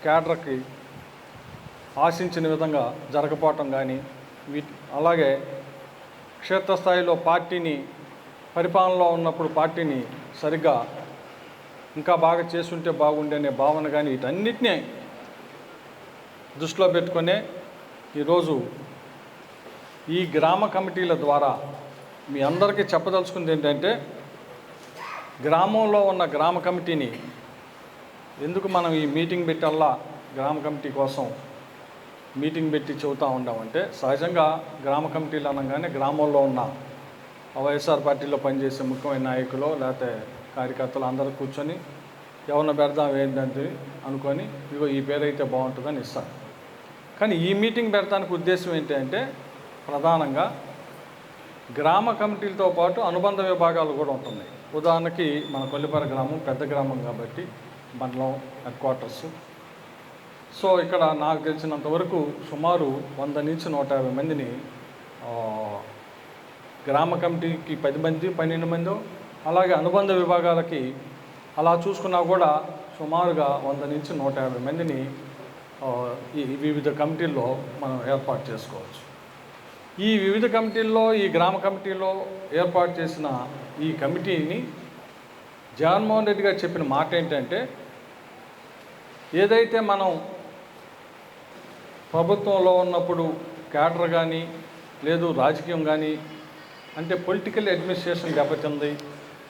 [SPEAKER 3] క్యాడర్కి ఆశించిన విధంగా జరగపోవటం కానీ, అలాగే క్షేత్రస్థాయిలో పార్టీని పరిపాలనలో ఉన్నప్పుడు పార్టీని సరిగ్గా ఇంకా బాగా చేసుంటే బాగుండే అనే భావన కానీ, వీటన్నిటినీ దృష్టిలో పెట్టుకునే ఈరోజు ఈ గ్రామ కమిటీల ద్వారా మీ అందరికీ చెప్పదలుచుకుంది ఏంటంటే, గ్రామంలో ఉన్న గ్రామ కమిటీని ఎందుకు మనం ఈ మీటింగ్ పెట్టాలా, గ్రామ కమిటీ కోసం మీటింగ్ పెట్టి చెబుతూ ఉండామంటే, సహజంగా గ్రామ కమిటీలు అనగానే గ్రామంలో ఉన్న వైఎస్ఆర్ పార్టీలో పనిచేసే ముఖ్యమైన నాయకులు లేకపోతే కార్యకర్తలు అందరూ కూర్చొని ఎవరిని పెడదాం ఏంటంటే అనుకొని ఇదిగో ఈ పేరు అయితే బాగుంటుందని ఇస్తారు. కానీ ఈ మీటింగ్ పెడతానికి ఉద్దేశం ఏంటంటే, ప్రధానంగా గ్రామ కమిటీలతో పాటు అనుబంధ విభాగాలు కూడా ఉంటున్నాయి. ఉదాహరణకి మన కొల్లిపర గ్రామం పెద్ద గ్రామం కాబట్టి మండలం హెడ్ క్వార్టర్స్. సో ఇక్కడ నాకు తెలిసినంత వరకు సుమారు 100 నుంచి 150 మందిని గ్రామ కమిటీకి 10 మంది 12 మంది, అలాగే అనుబంధ విభాగాలకి అలా చూసుకున్నా కూడా సుమారుగా 100 నుంచి 150 మందిని ఈ వివిధ కమిటీల్లో మనం ఏర్పాటు చేసుకోవచ్చు. ఈ వివిధ కమిటీల్లో ఈ గ్రామ కమిటీలో ఏర్పాటు చేసిన ఈ కమిటీని జగన్మోహన్ రెడ్డి గారు చెప్పిన మాట ఏంటంటే, ఏదైతే మనం ప్రభుత్వంలో ఉన్నప్పుడు క్యాడర్ కానీ లేదు రాజకీయం కానీ అంటే పొలిటికల్ అడ్మినిస్ట్రేషన్ దెబ్బతింది,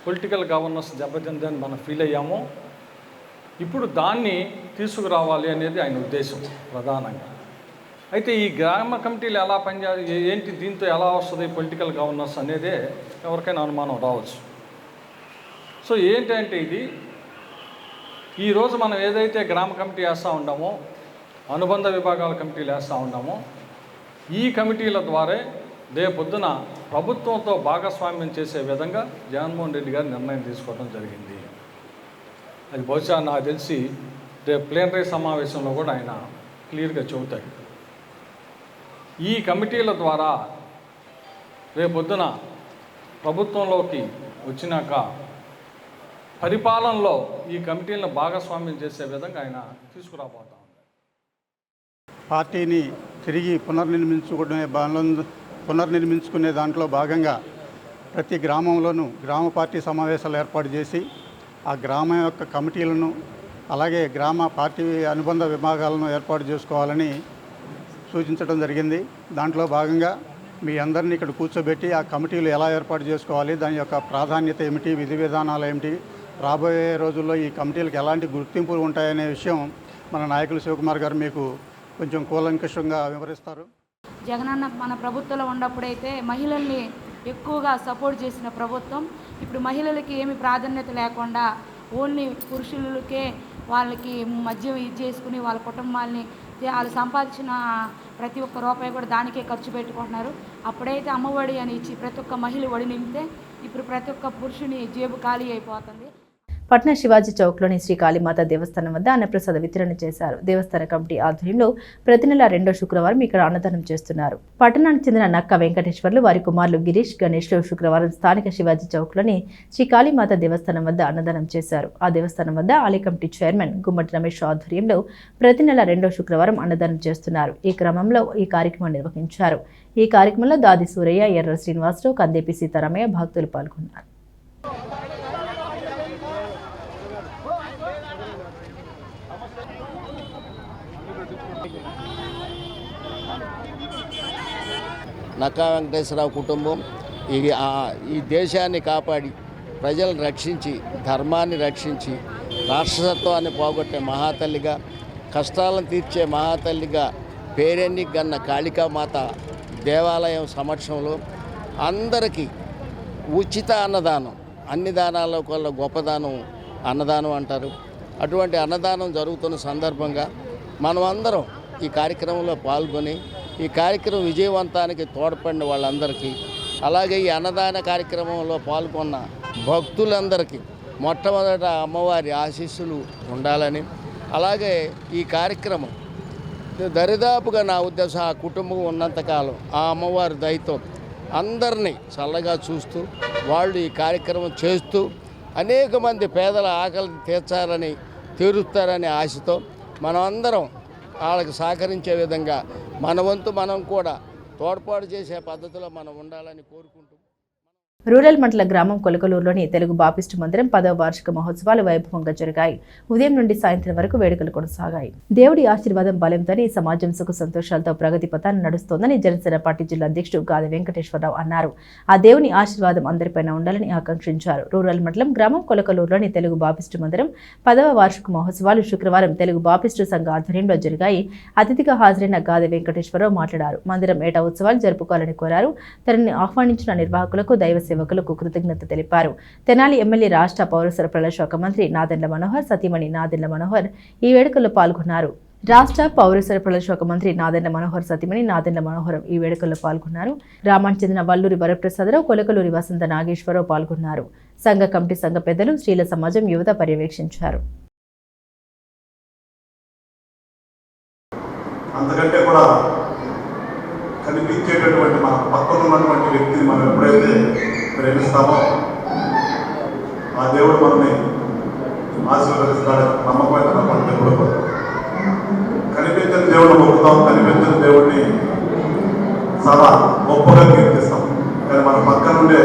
[SPEAKER 3] పొలిటికల్ గవర్నెన్స్ దెబ్బతింది అని మనం ఫీల్ అయ్యామో, ఇప్పుడు దాన్ని తీసుకురావాలి అనేది ఆయన ఉద్దేశం ప్రధానంగా. అయితే ఈ గ్రామ కమిటీలు ఎలా పనిచేయాలి, ఏంటి దీంతో ఎలా వస్తుంది పొలిటికల్ గవర్నెన్స్ అనేదే ఎవరికైనా అనుమానం రావచ్చు. సో ఏంటంటే ఇది ఈరోజు మనం ఏదైతే గ్రామ కమిటీ వేస్తూ ఉన్నామో, అనుబంధ విభాగాల కమిటీలు వేస్తూ ఉన్నామో, ఈ కమిటీల ద్వారా రేపొద్దున ప్రభుత్వంతో భాగస్వామ్యం చేసే విధంగా జగన్మోహన్ రెడ్డి గారు నిర్ణయం తీసుకోవడం జరిగింది. అది బహుశా నాకు తెలిసి రేపు ప్లేనరీ సమావేశంలో కూడా ఆయన క్లియర్గా చెబుతాడు. ఈ కమిటీల ద్వారా రేపొద్దున ప్రభుత్వంలోకి వచ్చినాక పరిపాలనలో ఈ కమిటీలను భాగస్వామ్యం చేసే విధంగా ఆయన తీసుకురాబోతా ఉన్నారు.
[SPEAKER 12] పార్టీని తిరిగి పునర్నిర్మించుకునే దాంట్లో భాగంగా ప్రతి గ్రామంలోనూ గ్రామ పార్టీ సమావేశాలు ఏర్పాటు చేసి ఆ గ్రామం యొక్క కమిటీలను అలాగే గ్రామ పార్టీ అనుబంధ విభాగాలను ఏర్పాటు చేసుకోవాలని సూచించడం జరిగింది. దాంట్లో భాగంగా మీ అందరినీ ఇక్కడ కూర్చోబెట్టి ఆ కమిటీలు ఎలా ఏర్పాటు చేసుకోవాలి, దాని యొక్క ప్రాధాన్యత ఏమిటి, విధి విధానాలు ఏమిటి, రాబోయే రోజుల్లో ఈ కమిటీలకు ఎలాంటి గుర్తింపులు ఉంటాయనే విషయం మన నాయకులు శివకుమార్ గారు మీకు కొంచెం కూలంకషంగా వివరిస్తారు.
[SPEAKER 13] జగనన్న మన ప్రభుత్వంలో ఉన్నప్పుడైతే మహిళల్ని ఎక్కువగా సపోర్ట్ చేసిన ప్రభుత్వం, ఇప్పుడు మహిళలకి ఏమి ప్రాధాన్యత లేకుండా ఓన్లీ పురుషులకే వాళ్ళకి మద్యం ఇది చేసుకుని వాళ్ళ కుటుంబాలని వాళ్ళు సంపాదించిన ప్రతి ఒక్క రూపాయి కూడా దానికే ఖర్చు పెట్టుకుంటున్నారు. అప్పుడైతే అమ్మఒడి అని ఇచ్చి ప్రతి ఒక్క మహిళ ఒడి నింపితే ఇప్పుడు ప్రతి ఒక్క పురుషుని జేబు ఖాళీ అయిపోతుంది.
[SPEAKER 1] పట్నా శివాజీ చౌక్లోని శ్రీ కాళీమాత దేవస్థానం వద్ద అన్నప్రసాద వితరణ చేశారు. దేవస్థాన కమిటీ ఆధ్వర్యంలో ప్రతి నెల 2వ శుక్రవారం ఇక్కడ అన్నదానం చేస్తున్నారు. పట్టణానికి చెందిన నక్క వెంకటేశ్వర్లు వారి కుమారులు గిరీష్, గణేష్ శుక్రవారం స్థానిక శివాజీ చౌక్లోని శ్రీ కాళీమాత దేవస్థానం వద్ద అన్నదానం చేశారు. ఆ దేవస్థానం వద్ద ఆలయ కమిటీ చైర్మన్ గుమ్మటి రమేష్ ఆధ్వర్యంలో ప్రతి నెల 2వ శుక్రవారం అన్నదానం చేస్తున్నారు. ఈ క్రమంలో ఈ కార్యక్రమం నిర్వహించారు. ఈ కార్యక్రమంలో దాది సూరయ్య, ఎర్ర శ్రీనివాసరావు, కందేపి సీతారామయ్య భక్తులు పాల్గొన్నారు.
[SPEAKER 14] నక్కా వెంకటేశ్వరరావు కుటుంబం ఈ దేశాన్ని కాపాడి ప్రజలను రక్షించి ధర్మాన్ని రక్షించి రాక్షసత్వాన్ని పోగొట్టే మహాతల్లిగా, కష్టాలను తీర్చే మహాతల్లిగా పేరెన్నికన్న కాళికామాత దేవాలయం సమక్షంలో అందరికీ ఉచిత అన్నదానం, అన్ని దానాల కల్లా గొప్పదానం అన్నదానం అంటారు. అటువంటి అన్నదానం జరుగుతున్న సందర్భంగా మనమందరం ఈ కార్యక్రమంలో పాల్గొని ఈ కార్యక్రమం విజయవంతానికి తోడ్పడిన వాళ్ళందరికీ, అలాగే ఈ అన్నదాన కార్యక్రమంలో పాల్గొన్న భక్తులందరికీ మొట్టమొదట అమ్మవారి ఆశీస్సులు ఉండాలని, అలాగే ఈ కార్యక్రమం దరిదాపుగా నా ఉద్దేశం ఆ కుటుంబం ఉన్నంతకాలం ఆ అమ్మవారి దయతో అందరినీ చల్లగా చూస్తూ వాళ్ళు ఈ కార్యక్రమం చేస్తూ అనేక మంది పేదల ఆకలిని తీరుస్తారనే ఆశతో మనమందరం వాళ్ళకి సహకరించే విధంగా మన వంతు మనం కూడా తోడ్పాటు చేసే పద్ధతిలో మనం ఉండాలని కోరుకుంటూ
[SPEAKER 1] రూరల్ మండల గ్రామం కొలకలూరులోని తెలుగు బాపిస్టు మందిరం 10వ వార్షిక మహోత్సవాలు వైభవంగా జరిగాయి. ఉదయం నుండి సాయంత్రం వరకు వేడుకలు కొనసాగాయి. దేవుడి ఆశీర్వాదం బలంతోనే సమాజం సుఖ సంతోషాలతో ప్రగతి పథాన్ని నడుస్తోందని జనసేన పార్టీ జిల్లా అధ్యక్షుడు గాది వెంకటేశ్వరరావు అన్నారు. ఆ దేవుని ఆశీర్వాదం అందరిపైన ఉండాలని ఆకాంక్షించారు. రూరల్ మండలం గ్రామం కొలకలూరులోని తెలుగు బాపిస్టు మందిరం 10వ వార్షిక మహోత్సవాలు శుక్రవారం తెలుగు బాపిస్టు సంఘ ఆధ్వర్యంలో జరిగాయి. అతిథిగా హాజరైన గాది వెంకటేశ్వరరావు మాట్లాడారు. మందిరం ఏటా ఉత్సవాలు జరుపుకోవాలని కోరారు. తనని ఆహ్వానించిన నిర్వాహకులకు దైవ సేవకులకు కృతజ్ఞత తెలిపారు. తెనాలి ఎమ్మెల్యే రాష్ట్ర పౌర సరఫరాల శాఖ మంత్రి నాదెండ్ల మనోహర్, సతీమణి నాదెండ్ల మనోహర్ ఈ వేడుకల్లో పాల్గొన్నారు. రాష్ట్ర పౌర సరఫరాల శాఖ మంత్రి నాదెండ్ల మనోహర్, సతీమణి నాదెండ్ల మనోహరం ఈ వేడుకల్లో పాల్గొన్నారు. గ్రామానికి చెందిన వల్లూరి వరప్రసాదరావు, కొలకలూరి వసంత నాగేశ్వరరావు పాల్గొన్నారు. సంఘ కమిటీ సంఘ పెద్దలు, స్త్రీల సమాజం, యువత పర్యవేక్షించారు.
[SPEAKER 15] అంతకంటే కూడా కనిపించేటటువంటి మన పక్కన ఉన్నటువంటి వ్యక్తిని మనం ఎప్పుడైతే ప్రేమిస్తామో ఆ దేవుడు మనల్ని ఆశీర్వదిస్తాడని నమ్మకమైన నమ్మకం ఎప్పుడు కనిపించని దేవుడిని మొక్కుతాం, కనిపించని దేవుడిని చాలా గొప్పగా కీర్తిస్తాం. కానీ మన పక్కన ఉండే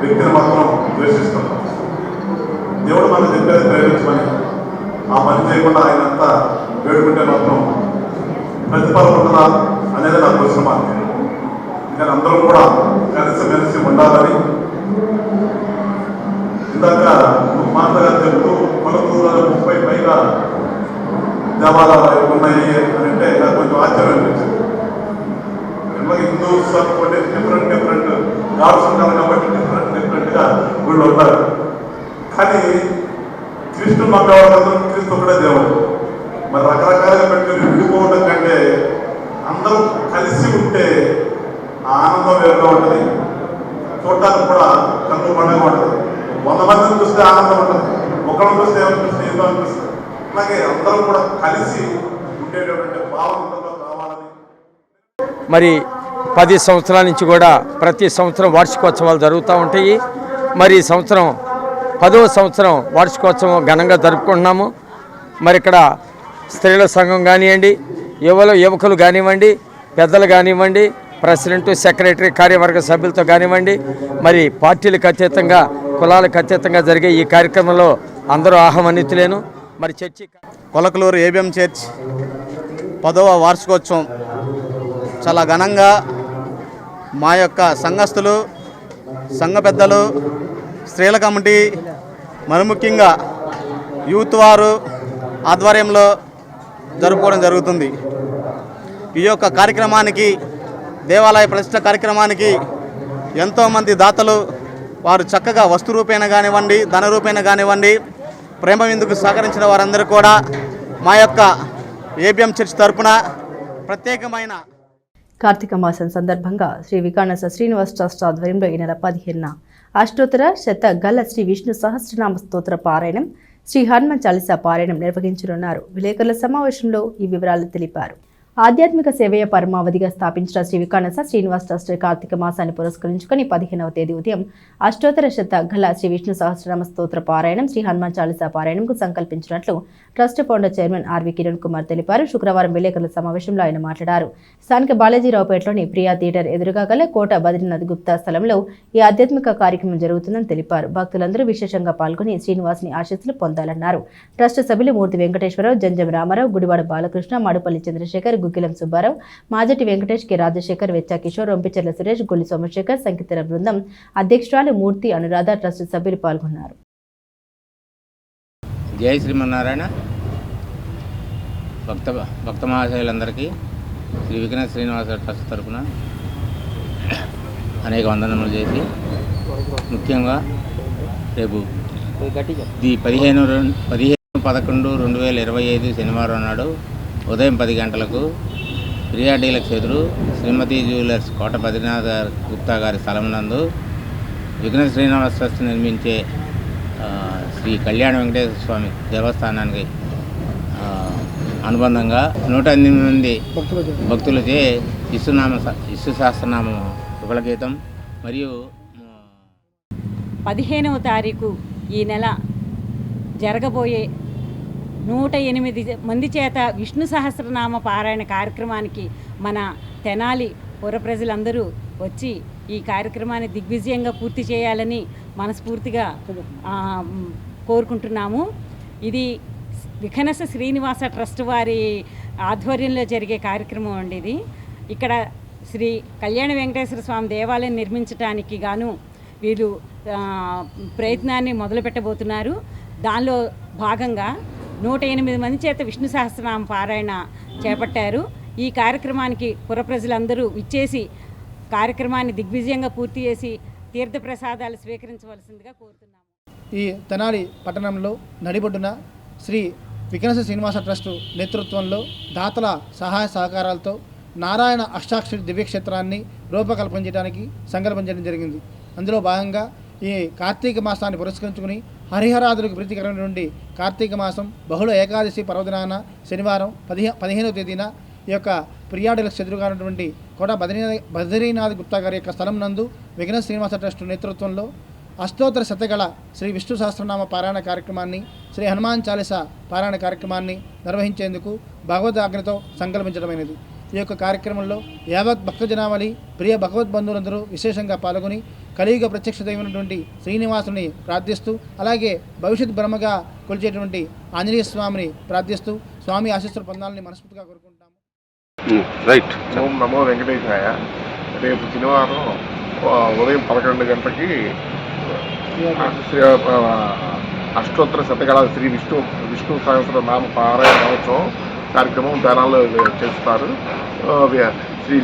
[SPEAKER 15] వ్యక్తిని మాత్రం ద్వేషిస్తాం. పంపేవాడు క్రీస్తు ఒకటే దేవుడు. మరి రకరకాలుగా పెట్టుకుని విడిపోవడం కంటే అందరూ కలిసి ఉంటే ఆ ఆనందం వేరుగా ఉంటుంది. చూడటానికి కూడా కన్ను పండుగ ఉంటుంది. 100 మందిని చూస్తే ఆనందం ఉంటుంది, ఒకరిని చూస్తే ఏమనిపిస్తుంది, ఏదో అనిపిస్తుంది. అలాగే అందరూ కూడా కలిసి ఉండేటటువంటి భావన కావాలని.
[SPEAKER 16] మరి 10 సంవత్సరాల నుంచి కూడా ప్రతి సంవత్సరం వార్షికోత్సవాలు జరుగుతూ ఉంటాయి. మరి ఈ సంవత్సరం 10వ సంవత్సరం వార్షికోత్సవం ఘనంగా జరుపుకుంటున్నాము. మరి ఇక్కడ స్త్రీల సంఘం కానివ్వండి, యువకులు కానివ్వండి, పెద్దలు కానివ్వండి, ప్రెసిడెంట్, సెక్రటరీ, కార్యవర్గ సభ్యులతో కానివ్వండి, మరి పార్టీలకు అతీతంగా, కులాలకు అతీతంగా జరిగే ఈ కార్యక్రమంలో అందరూ ఆహ్వానితులేను. మరి చర్చి
[SPEAKER 17] కొలకలూరు ఏబిఎం చర్చ్ 10వ వార్షికోత్సవం చాలా ఘనంగా మా యొక్క సంఘస్థులు, సంఘ పెద్దలు, స్త్రీల కమిటీ, మరి ముఖ్యంగా యూత్ వారు ఆధ్వర్యంలో జరుపుకోవడం జరుగుతుంది. ఈ యొక్క కార్యక్రమానికి, దేవాలయ ప్రతిష్ఠ కార్యక్రమానికి ఎంతోమంది దాతలు వారు చక్కగా వస్తు రూపేణ కానివ్వండి, ధన రూపేణ కానివ్వండి, ప్రేమ విందుకు సహకరించిన వారందరూ కూడా మా యొక్క ఏబిఎం చర్చ్ తరపున ప్రత్యేకమైన
[SPEAKER 1] కార్తీక మాసం సందర్భంగా శ్రీ వికానస శ్రీనివాస్ ట్రస్ట్ ఆధ్వర్యంలో ఈ నెల 15న అష్టోత్తర శత గల్ల శ్రీ విష్ణు సహస్రనామ స్తోత్ర పారాయణం, శ్రీ హనుమాన్ చాలీసా పారాయణం నిర్వహించనున్నారు. విలేకరుల సమావేశంలో ఈ వివరాలు తెలిపారు. ఆధ్యాత్మిక సేవయ పరమావధిగా స్థాపించిన శ్రీ వికానస శ్రీనివాస్ ట్రస్ట్ కార్తీక మాసాన్ని పురస్కరించుకుని 15వ తేదీ ఉదయం అష్టోత్తర శత గల శ్రీ విష్ణు సహస్రనామ స్తోత్ర పారాయణం, శ్రీ హనుమాన్ చాలీసా పారాయణంకు సంకల్పించినట్లు trust founder chairman RV Kiran Kumar తెలిపారు. శుక్రవారం విలేకరుల సమావేశంలో ఆయన మాట్లాడారు. స్థానిక బాలాజీరావుపేటలోని ప్రియా థియేటర్ ఎదురుగా గల కోట బద్రీనాథ్ గుప్తా స్థలంలో ఈ ఆధ్యాత్మిక కార్యక్రమం జరుగుతుందని తెలిపారు. భక్తులందరూ విశేషంగా పాల్గొని శ్రీనివాస్ని ఆశీస్సులు పొందాలన్నారు. ట్రస్ట్ సభ్యులు మూర్తి వెంకటేశ్వరరావు, జంజం రామారావు, గుడివాడ బాలకృష్ణ, మాడుపల్లి చంద్రశేఖర్, గుగ్గిలం సుబ్బారావు, మాజటి వెంకటేష్, కె రాజశేఖర్, వెచ్చా కిషోర్, రొంపిచెర్ల సురేష్, గొల్లి సోమశేఖర్, సంకీర్తన బృందం అధ్యక్షురాలు మూర్తి, అనురాధ, ట్రస్ట్ సభ్యులు పాల్గొన్నారు.
[SPEAKER 6] జై శ్రీమన్నారాయణ. భక్త మహాశయులందరికీ శ్రీ విఘ్న శ్రీనివాస ట్రస్ట్ తరఫున అనేక వందనములు చేసి, ముఖ్యంగా రేపు 15/11/2025 శనివారం నాడు ఉదయం 10 గంటలకు ప్రియా డీలక్స్ ఎదురు శ్రీమతి జ్యువెలర్స్ కోట బద్రీనాథ్ గుప్తా గారి స్థలం నందు విఘ్న శ్రీనివాస ట్రస్ట్ నిర్మించే శ్రీ కళ్యాణ వెంకటేశ్వర స్వామి దేవస్థానానికి అనుబంధంగా 108 మంది భక్తులచే విష్ణు సహస్రనామం శుభలగీతం మరియు
[SPEAKER 18] 15వ తారీఖు ఈ నెల జరగబోయే 108 మంది చేత విష్ణు సహస్రనామ పారాయణ కార్యక్రమానికి మన తెనాలి పుర ప్రజలందరూ వచ్చి ఈ కార్యక్రమాన్ని దిగ్విజయంగా పూర్తి చేయాలని మనస్ఫూర్తిగా కోరుకుంటున్నాము. ఇది విఘనస శ్రీనివాస ట్రస్ట్ వారి ఆధ్వర్యంలో జరిగే కార్యక్రమం అండి. ఇది ఇక్కడ శ్రీ కళ్యాణ వెంకటేశ్వర స్వామి దేవాలయం నిర్మించడానికి గాను వీళ్ళు ప్రయత్నాన్ని మొదలుపెట్టబోతున్నారు. దానిలో భాగంగా 108 మంది చేత విష్ణు సహస్రనామ పారాయణ చేపట్టారు. ఈ కార్యక్రమానికి పుర ప్రజలందరూ విచ్చేసి కార్యక్రమాన్ని దిగ్విజయంగా పూర్తి చేసి తీర్థప్రసాదాలు స్వీకరించవలసిందిగా కోరుతున్నాము.
[SPEAKER 5] ఈ తెనాలి పట్టణంలో నడిబొడ్డున శ్రీ విఘనస శ్రీనివాస ట్రస్ట్ నేతృత్వంలో దాతల సహాయ సహకారాలతో నారాయణ అష్టాక్షరి దివ్యక్షేత్రాన్ని రూపకల్పన చేయడానికి సంకల్పం చేయడం జరిగింది. అందులో భాగంగా ఈ కార్తీక మాసాన్ని పురస్కరించుకుని హరిహరాదులకు ప్రీతికరమైనటువంటి కార్తీక మాసం బహుళ ఏకాదశి పర్వదినాన శనివారం 15వ తేదీన ఈ యొక్క ప్రియాడలకు ఎదురుగా ఉన్నటువంటి కోట బద్రీనాథ్ గుప్తా గారి యొక్క స్థలం నందు విఘ్న శ్రీనివాస ట్రస్ట్ నేతృత్వంలో అష్టోత్తర శతగళ శ్రీ విష్ణు సహస్రనామ పారాయణ కార్యక్రమాన్ని, శ్రీ హనుమాన్ చాలీసా పారాయణ కార్యక్రమాన్ని నిర్వహించేందుకు భగవద్ఆజ్ఞతో సంకల్పించడమైనది. ఈ యొక్క కార్యక్రమంలో యావత్ భక్తజనావళి, ప్రియ భగవద్బంధువులందరూ విశేషంగా పాల్గొని కలియుగ ప్రత్యక్ష దైవమైనటువంటి శ్రీనివాసుని ప్రార్థిస్తూ, అలాగే భవిష్యత్ బ్రహ్మగా కొలిచేటువంటి ఆంజనేయ స్వామిని ప్రార్థిస్తూ స్వామి ఆశీస్సులు పొందాలని మనస్ఫూర్తిగా కోరుకుంటాము.
[SPEAKER 15] రైట్. ఓం నమో వెంకటేశాయ. రేపు శనివారం ఉదయం 11 గంటలకి అష్టోత్తర శతగళ శ్రీ విష్ణు సహస్రనామ పారాయణ మహోత్సవం కార్యక్రమం దానాల్లో చేస్తారు. శ్రీ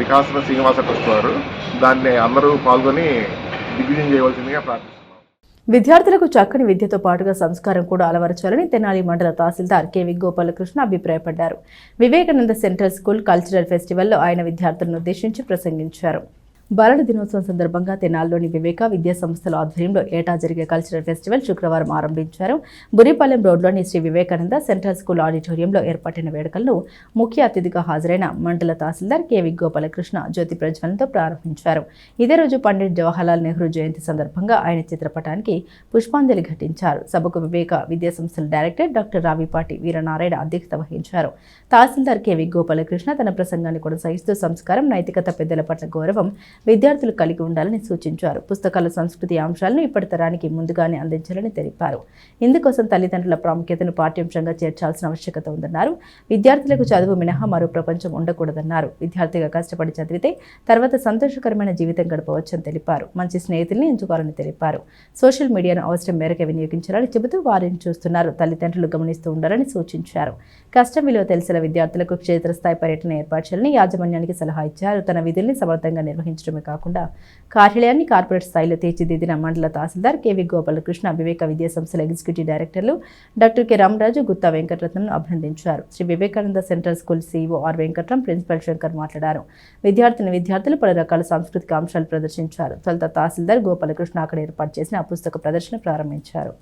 [SPEAKER 15] వికాసన శ్రీనివాస ట్రస్ట్ వారు దాన్ని అందరూ పాల్గొని దిగ్విజయం చేయవలసిందిగా ప్రార్థిస్తున్నాం.
[SPEAKER 1] విద్యార్థులకు చక్కని విద్యతో పాటుగా సంస్కారం కూడా అలవరచాలని తెనాలి మండల తహసీల్దార్ కెవి గోపాలకృష్ణ అభిప్రాయపడ్డారు. వివేకానంద సెంట్రల్ స్కూల్ కల్చరల్ ఫెస్టివల్లో ఆయన విద్యార్థులను ఉద్దేశించి ప్రసంగించారు. బాలల దినోత్సవం సందర్భంగా తెనాలిలోని వివేక విద్యా సంస్థల ఆధ్వర్యంలో ఏటా జరిగే కల్చరల్ ఫెస్టివల్ శుక్రవారం ఆరంభించారు. బురిపాలెం రోడ్లోని శ్రీ వివేకానంద సెంట్రల్ స్కూల్ ఆడిటోరియంలో ఏర్పాటైన వేడుకలను ముఖ్య అతిథిగా హాజరైన మండల తహసీల్దార్ కెవి గోపాలకృష్ణ జ్యోతి ప్రజ్వలనతో ప్రారంభించారు. ఇదే రోజు పండిట్ జవహర్లాల్ నెహ్రూ జయంతి సందర్భంగా ఆయన చిత్రపటానికి పుష్పాంజలి ఘటించారు. సభకు వివేక విద్యా సంస్థల డైరెక్టర్ డాక్టర్ రావిపాటి వీరనారాయణ అధ్యక్షత వహించారు. తహసీల్దార్ కెవి గోపాలకృష్ణ తన ప్రసంగాన్ని కొనసాగిస్తూ సంస్కారం, నైతికత, పెద్దల పట్ల గౌరవం విద్యార్థులు కలిగి ఉండాలని సూచించారు. పుస్తకాల సంస్కృతి అంశాలను ఇప్పటి తరానికి ముందుగానే అందించాలని తెలిపారు. ఇందుకోసం తల్లిదండ్రుల ప్రాముఖ్యతను పాఠ్యాంశంగా చేర్చాల్సిన ఆవశ్యకత ఉందన్నారు. విద్యార్థులకు చదువు మినహా మరో ప్రపంచం ఉండకూడదన్నారు. విద్యార్థిగా కష్టపడి చదివితే తర్వాత సంతోషకరమైన జీవితం గడపవచ్చని తెలిపారు. మంచి స్నేహితుల్ని ఎంచుకోవాలని తెలిపారు. సోషల్ మీడియాను అవసరం మేరకే వినియోగించాలని చెబుతూ వారిని చూస్తున్నారు తల్లిదండ్రులు గమనిస్తూ ఉండాలని సూచించారు. కష్టం విలువ తెలిసిన విద్యార్థులకు క్షేత్రస్థాయి పర్యటన ఏర్పాటు చేయాలని యాజమాన్యానికి సలహా ఇచ్చారు. తన విధుల్ని సమర్థంగా నిర్వహించడమే కాకుండా కార్యాలయాన్ని కార్పొరేట్ స్థాయిలో తీర్చిదిద్దిన మండల తహసీల్దార్ కెవి గోపాలకృష్ణ వివేక విద్యా సంస్థల ఎగ్జిక్యూటివ్ డైరెక్టర్లు డాక్టర్ కె రామరాజు, గుత్తా వెంకటరత్నంను అభినందించారు. Shri Vivekananda central school CEO R Venkatram, principal Shankar మాట్లాడారు. విద్యార్థులు పలు రకాల సాంస్కృతిక అంశాలు ప్రదర్శించారు. తొలుత తహసీల్దార్ గోపాలకృష్ణ అక్కడ ఏర్పాటు చేసిన పుస్తక ప్రదర్శన ప్రారంభించారు.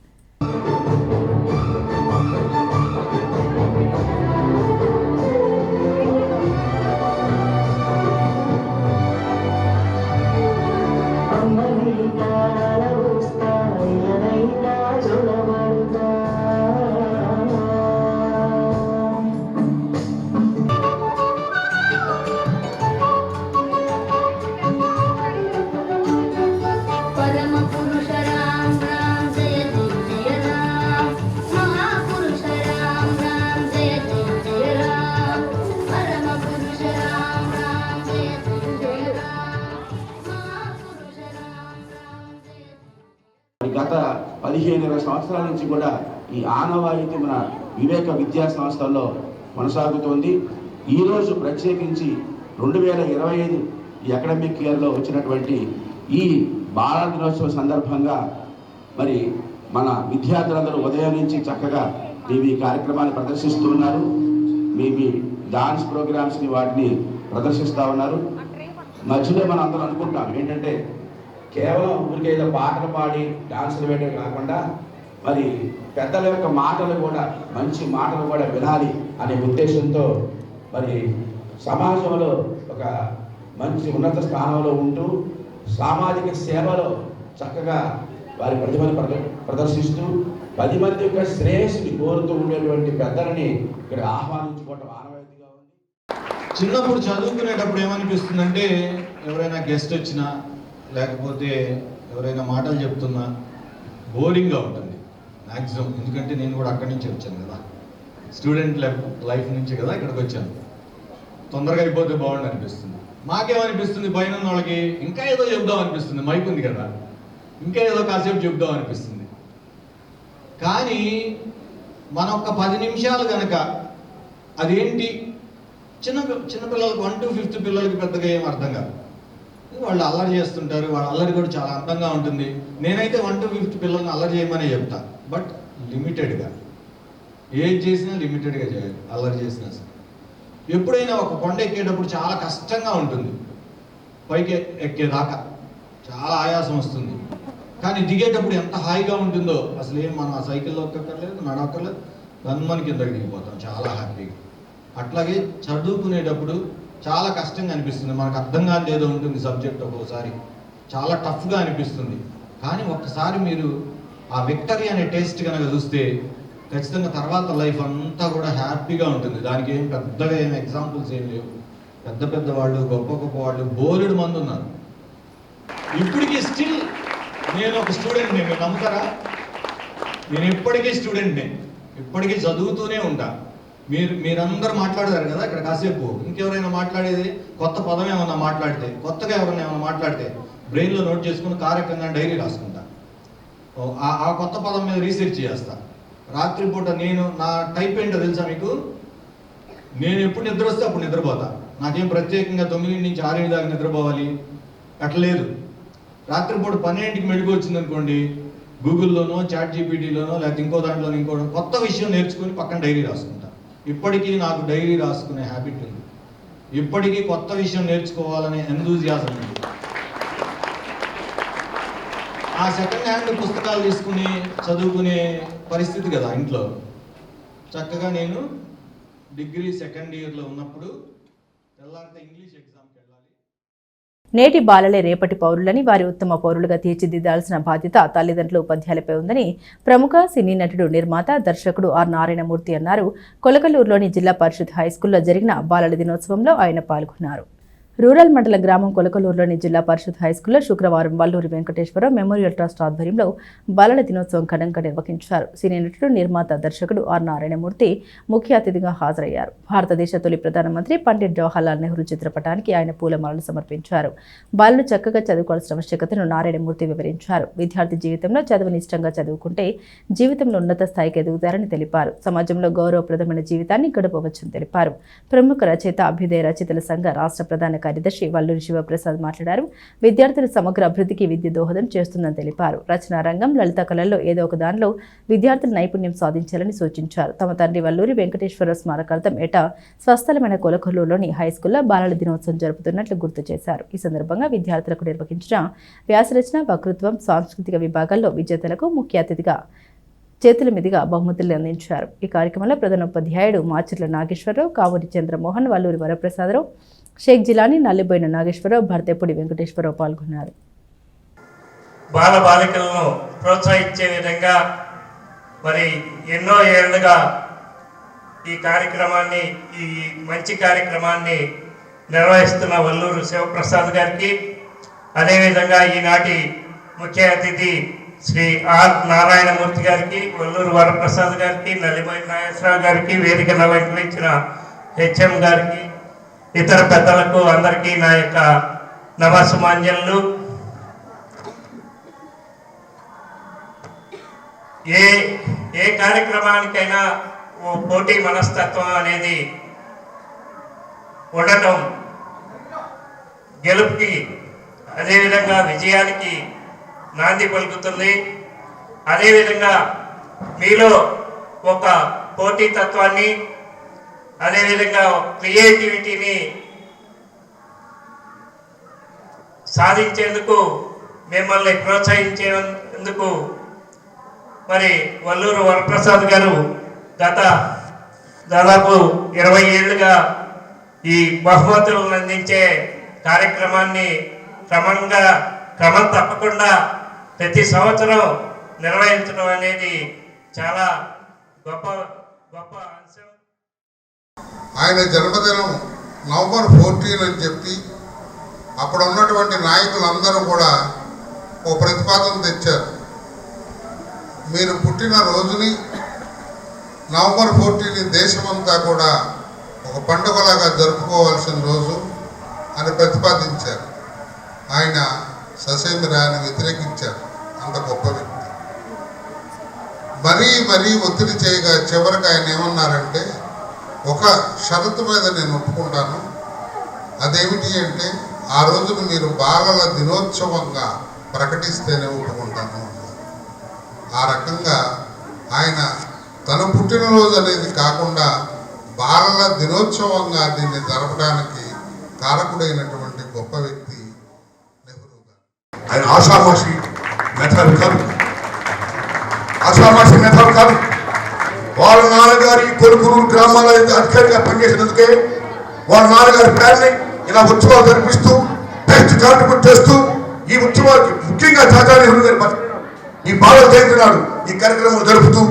[SPEAKER 19] గత 15-20 సంవత్సరాల నుంచి కూడా ఈ ఆనవాయితీ మన వివేక విద్యా సంస్థల్లో కొనసాగుతోంది. ఈరోజు ప్రత్యేకించి 2025 ఈ అకాడమిక్ ఇయర్లో వచ్చినటువంటి ఈ బాలల దినోత్సవం సందర్భంగా మరి మన విద్యార్థులందరూ ఉదయం నుంచి చక్కగా మీ కార్యక్రమాన్ని ప్రదర్శిస్తున్నారు. మీ డాన్స్ ప్రోగ్రామ్స్ని వాటిని ప్రదర్శిస్తూ ఉన్నారు. మధ్యలో మనం అందరం అనుకుంటాం ఏంటంటే కేవలం ఊరికి ఏదో పాటలు పాడి డాన్సులు వేయడం కాకుండా మరి పెద్దల యొక్క మాటలు కూడా, మంచి మాటలు కూడా వినాలి అనే ఉద్దేశంతో మరి సమాజంలో ఒక మంచి ఉన్నత స్థానంలో ఉంటూ సామాజిక సేవలో చక్కగా వారి ప్రతిభను ప్రదర్శిస్తూ 10 మంది యొక్క శ్రేయస్సుని కోరుతూ ఉండేటువంటి పెద్దలని ఇక్కడ ఆహ్వానించుకోవటం ఆనవాయితీగా ఉంది.
[SPEAKER 20] చిన్నప్పుడు చదువుకునేటప్పుడు ఏమనిపిస్తుందంటే ఎవరైనా గెస్ట్ వచ్చినా లేకపోతే ఎవరైనా మాటలు చెప్తున్నా బోరింగ్గా ఉంటుంది మ్యాక్సిమం. ఎందుకంటే నేను కూడా అక్కడి నుంచి వచ్చాను కదా, స్టూడెంట్ లైఫ్ నుంచి కదా ఇక్కడికి వచ్చాను. తొందరగా అయిపోతే బాగుండు అనిపిస్తుంది. మాకేమనిపిస్తుంది, పైన ఉన్న వాళ్ళకి ఇంకా ఏదో చెప్దాం అనిపిస్తుంది. మైక్ ఉంది కదా, ఇంకా ఏదో కాసేపు చెప్దాం అనిపిస్తుంది. కానీ మనం ఒక 10 నిమిషాలు కనుక అదేంటి చిన్నపిల్లలకు 1 to 5th పిల్లలకి పెద్దగా ఏం అర్థం కాదు. వాళ్ళు అల్లరి చేస్తుంటారు, వాళ్ళ అల్లరి కూడా చాలా అందంగా ఉంటుంది. నేనైతే 1 to 5th పిల్లల్ని అల్లరి చేయమనే చెప్తా, బట్ లిమిటెడ్గా. ఏది చేసినా లిమిటెడ్గా చేయాలి. అల్లరి చేసినా సరే. ఎప్పుడైనా ఒక కొండ ఎక్కేటప్పుడు చాలా కష్టంగా ఉంటుంది, పైకి ఎక్కేదాకా చాలా ఆయాసం వస్తుంది. కానీ దిగేటప్పుడు ఎంత హాయిగా ఉంటుందో అసలు ఏం మనం ఆ సైకిల్లో ఎక్కక్కర్లేదు, నడవక్కర్లేదు, గన్మని కిందకి దిగిపోతాం చాలా హ్యాపీగా. అట్లాగే చదువుకునేటప్పుడు చాలా కష్టంగా అనిపిస్తుంది, మనకు అర్థం కాని ఏదో ఉంటుంది సబ్జెక్ట్, ఒక్కోసారి చాలా టఫ్గా అనిపిస్తుంది. కానీ ఒక్కసారి మీరు ఆ విక్టరీ అనే టేస్ట్ కనుక చూస్తే ఖచ్చితంగా తర్వాత లైఫ్ అంతా కూడా హ్యాపీగా ఉంటుంది. దానికి ఏం పెద్దగా ఏం ఎగ్జాంపుల్స్ ఏం లేవు. పెద్ద వాళ్ళు, గొప్ప వాళ్ళు బోలెడు మంది ఉన్నారు. ఇప్పటికీ స్టిల్ నేను ఒక స్టూడెంట్ని, మీరు నమ్ముతారా? నేను ఇప్పటికీ స్టూడెంట్ని, ఇప్పటికీ చదువుతూనే ఉంటా. మీరందరూ మాట్లాడతారు కదా ఇక్కడ కాసేపు, ఇంకెవరైనా మాట్లాడేది కొత్త పదం ఏమన్నా మాట్లాడితే, కొత్తగా ఎవరైనా ఏమన్నా మాట్లాడితే బ్రెయిన్లో నోట్ చేసుకుని కార్యక్రమంగా డైరీ రాసుకుంటా. ఆ కొత్త పదం మీద రీసెర్చ్ చేస్తా. రాత్రిపూట నా టైప్ ఏంటో తెలుసా మీకు? నేను ఎప్పుడు నిద్ర వస్తే అప్పుడు నిద్రపోతా. నాకేం ప్రత్యేకంగా 9 నుంచి 6 దాకా నిద్రపోవాలి అట్లా లేదు. రాత్రిపూట 12కి మెడుగు వచ్చింది అనుకోండి, గూగుల్లోనో చాట్ జీపీటీలోనో లేకపోతే ఇంకో దాంట్లోనో ఇంకో కొత్త విషయం నేర్చుకుని పక్కన డైరీ రాసుకుంటా. ఇప్పటికీ నాకు డైరీ రాసుకునే హ్యాబిట్ ఉంది. ఇప్పటికీ కొత్త విషయం నేర్చుకోవాలనే ఎంతూజియాజం ఉంది. ఆ సెకండ్ హ్యాండ్ పుస్తకాలు తీసుకుని చదువుకునే పరిస్థితి కదా ఇంట్లో. చక్కగా నేను డిగ్రీ సెకండ్ ఇయర్లో ఉన్నప్పుడు తెల్లారితే ఇంగ్లీష్ ఎగ్జామ్కి వెళ్ళాలి.
[SPEAKER 1] నేటి బాలలే రేపటి పౌరులని, వారి ఉత్తమ పౌరులుగా తీర్చిదిద్దాల్సిన బాధ్యత తల్లిదండ్రులు, ఉపాధ్యాయులపై ఉందని ప్రముఖ సినీ నటుడు, నిర్మాత, దర్శకుడు ఆర్ నారాయణమూర్తి అన్నారు. కొలకలూరులోని జిల్లా పరిషత్ హైస్కూల్లో జరిగిన బాలల దినోత్సవంలో ఆయన పాల్గొన్నారు. రూరల్ మండల గ్రామం కొలకలూరులోని జిల్లా పరిషత్ హైస్కూల్లో శుక్రవారం వల్లూరి వెంకటేశ్వరరావు మెమోరియల్ ట్రస్ట్ ఆధ్వర్యంలో బాలల దినోత్సవం ఘనంగా నిర్వహించారు. సినీ నటుడు, నిర్మాత, దర్శకుడు ఆర్ నారాయణమూర్తి ముఖ్య అతిథిగా హాజరయ్యారు. భారతదేశ తొలి ప్రధానమంత్రి పండిట్ జవహర్లాల్ నెహ్రూ చిత్రపటానికి ఆయన పూలమాలలు సమర్పించారు. బాలలు చక్కగా చదువుకోవాల్సిన ఆవశ్యకతను నారాయణమూర్తి వివరించారు. విద్యార్థి జీవితంలో చదువుని ఇష్టంగా చదువుకుంటే జీవితంలో ఉన్నత స్థాయికి ఎదుగుతారని తెలిపారు. సమాజంలో గౌరవప్రదమైన జీవితాన్ని గడపవచ్చని తెలిపారు. ప్రముఖ రచయిత, అభ్యుదయ రచయితల సంఘ రాష్ట్ర ప్రధాన కార్యదర్శి వల్లూరి శివప్రసాద్ మాట్లాడారు. విద్యార్థుల సమగ్ర అభివృద్ధికి విద్య దోహదం చేస్తుందని తెలిపారు. రచనా రంగం, లలిత కళల్లో ఏదో ఒక దానిలో విద్యార్థులు నైపుణ్యం సాధించాలని సూచించారు. తమ తండ్రి వల్లూరి వెంకటేశ్వర స్మారకార్థం ఏటా స్వస్థలమైన కొలకలూరులోని హైస్కూల్లో బాలల దినోత్సవం జరుపుతున్నట్లు గుర్తు చేశారు. ఈ సందర్భంగా విద్యార్థులకు నిర్వహించిన వ్యాసరచన, వక్తృత్వం, సాంస్కృతిక విభాగాల్లో విజేతలకు ముఖ్య అతిథిగా చేతుల మీదుగా బహుమతులు అందించారు. ఈ కార్యక్రమంలో ప్రధానోపాధ్యాయుడు మాచర్ల నాగేశ్వరరావు, కావూరి చంద్రమోహన్, వల్లూరి వరప్రసాదరావు, షేక్ జిలానీ, నల్లిబోయిన నాగేశ్వరరావు, భర్తేపూడి వెంకటేశ్వరరావు పాల్గొన్నారు.
[SPEAKER 21] బాల బాలికలను ప్రోత్సహించే విధంగా మరి ఎన్నో ఏళ్లుగా ఈ కార్యక్రమాన్ని, ఈ మంచి కార్యక్రమాన్ని నిర్వహిస్తున్న వల్లూరు శివప్రసాద్ గారికి, అదేవిధంగా ఈనాటి ముఖ్య అతిథి శ్రీ ఆర్ నారాయణమూర్తి గారికి, వల్లూరు వరప్రసాద్ గారికి, నల్లిబోయిన నాగేశ్వరరావు గారికి, వేదికను అలంకరించిన హెచ్ఎం గారికి, ఇతర పెద్దలకు అందరికీ నా యొక్క నమస్సుమాంజలు. ఏ కార్యక్రమానికైనా ఓ పోటీ మనస్తత్వం అనేది ఉండటం గెలుపుకి, అదేవిధంగా విజయానికి నాంది పలుకుతుంది. అదేవిధంగా మీలో ఒక పోటీతత్వాన్ని, అదేవిధంగా క్రియేటివిటీని సాధించేందుకు, మిమ్మల్ని ప్రోత్సహించేందుకు మరి వల్లూరు వరప్రసాద్ గారు గత దాదాపు 20 ఏళ్ళుగా ఈ బహుమతులను అందించే కార్యక్రమాన్ని క్రమం తప్పకుండా ప్రతి సంవత్సరం నిర్వహించడం అనేది చాలా గొప్ప అంశం.
[SPEAKER 22] ఆయన జన్మదినం నవంబర్ 14 అని చెప్పి అప్పుడు ఉన్నటువంటి నాయకులందరూ కూడా ఓ ప్రతిపాదన తెచ్చారు. మీరు పుట్టిన రోజుని నవంబర్ 14 దేశమంతా కూడా ఒక పండుగలాగా జరుపుకోవాల్సిన రోజు అని ప్రతిపాదించారు. ఆయన ససేమిరా అని వ్యతిరేకించారు. అంత గొప్ప వ్యక్తి. మరీ ఒత్తిడి చేయగా చివరికి ఆయన ఏమన్నారంటే, ఒక షరతు మీద నేను ఒప్పుకుంటాను, అదేమిటి అంటే ఆ రోజును మీరు బాలల దినోత్సవంగా ప్రకటిస్తేనే ఒప్పుకుంటాను. ఆ రకంగా ఆయన తన పుట్టినరోజు అనేది కాకుండా బాలల దినోత్సవంగా దీన్ని జరపడానికి కారకుడైనటువంటి గొప్ప వ్యక్తి నెహ్రూ గారు.
[SPEAKER 23] ఆయన ఆషామాషి మెథడ్ కాదు. వాళ్ళ నాన్నగారి కొలుకూరు గ్రామాల్లో అధికారిగా పనిచేసినందుకే వాళ్ళ నాన్నగారి పేరుని ఇలా ఉత్సవాలు జరిపిస్తూ బెస్ట్ కాంట్రిబ్యూట్ చేస్తూ ఈ ఉత్సవాలకి ముఖ్యంగా చాచా నెహ్రూ గారి ఈ బాలల జయంతి నాడు ఈ కార్యక్రమం జరుపుతూ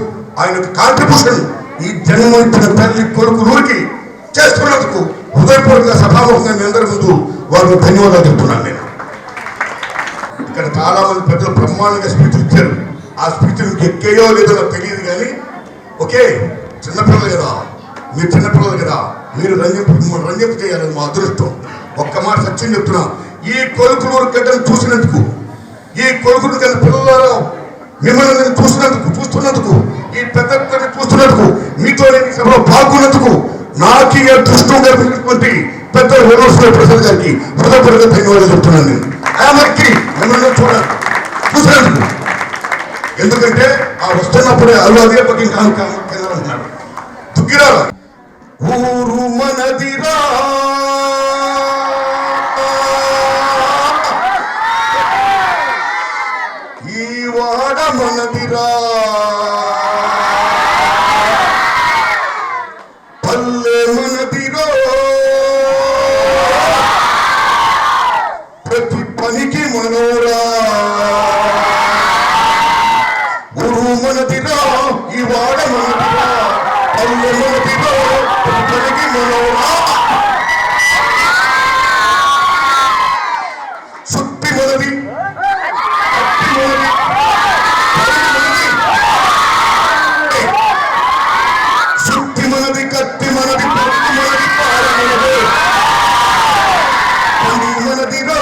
[SPEAKER 23] ఆయన కాంట్రిబ్యూషన్ ఈ జన్మనిచ్చిన తల్లి కొలుకూరుకి చేస్తున్నందుకు హృదయపూర్వక సభాముఖంగా మీ అందరి ముందు వారికి ధన్యవాదాలు చెప్తున్నాను. నేను ఇక్కడ చాలా మంది పెద్దలు బ్రహ్మాండంగా స్పీచ్లు ఇచ్చారు. ఆ స్పీచ్లు మీకు ఎక్కేయో లేదో నాకు తెలియదు కానీ ఓకే, చిన్నపిల్లలు కదా మీరు, చిన్నపిల్లలు కదా మీరు రంజింపు చేయాలని మా అదృష్టం. ఒక్క మాట సత్యం చెప్తున్నా, ఈ కొలుకులూరు గడ్డను చూసినందుకు, ఈ కొలుకులు గడ్డ పిల్లలు మిమ్మల్ని నేను చూస్తున్నందుకు, ఈ పెద్ద చూస్తున్నందుకు, మీతో నేను సభలో పాల్గొన్నందుకు నాకు ఈ అదృష్టం కలిగినటువంటి పెద్ద వల్లూరు ప్రసాద్ గారికి హృదయపూర్వక ధన్యవాదాలు చెప్తున్నాను. నేను మిమ్మల్ని చూసినందుకు ఎందుకంటే ఆ వస్తున్నప్పుడే అదే పక్కన కింద అంటున్నాడు దుగ్గిరాల ఊరు మనదిరా ఈ వాడ మనదిరా పల్లె మనదిరో ప్రతి పనికి మనోరా గురువు మనదిరా ఈ వాడ మనదిరా పల్లె మనదిరో ప్రతి పనికి మనోరా సుత్తి మనది సుత్తి మనది కత్తి మనది పత్తి మనది పాల మనది పని మనదిరో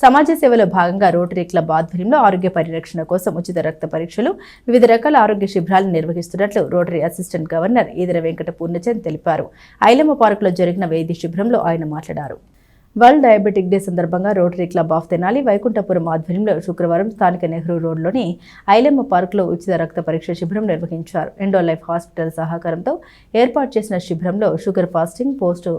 [SPEAKER 1] సమాజ సేవలో భాగంగా రోటరీ క్లబ్ ఆధ్వర్యంలో ఆరోగ్య పరిరక్షణ కోసం ఉచిత రక్త పరీక్షలు, వివిధ రకాల ఆరోగ్య శిబిరాలను నిర్వహిస్తున్నట్లు rotary assistant governor Eedara Venkata Purnachand తెలిపారు. ఐలమ్మ పార్కులో జరిగిన వైద్య శిబిరంలో ఆయన మాట్లాడారు. వరల్డ్ డయాబెటిక్ డే సందర్భంగా rotary Club of Tenali Vaikunthapuram ఆధ్వర్యంలో శుక్రవారం స్థానిక నెహ్రూ రోడ్లోని ఐలమ్మ పార్కులో ఉచిత రక్త పరీక్ష శిబిరం నిర్వహించారు. ఎండో లైఫ్ హాస్పిటల్ సహకారంతో ఏర్పాటు చేసిన శిబిరంలో షుగర్ ఫాస్టింగ్, పోస్ట్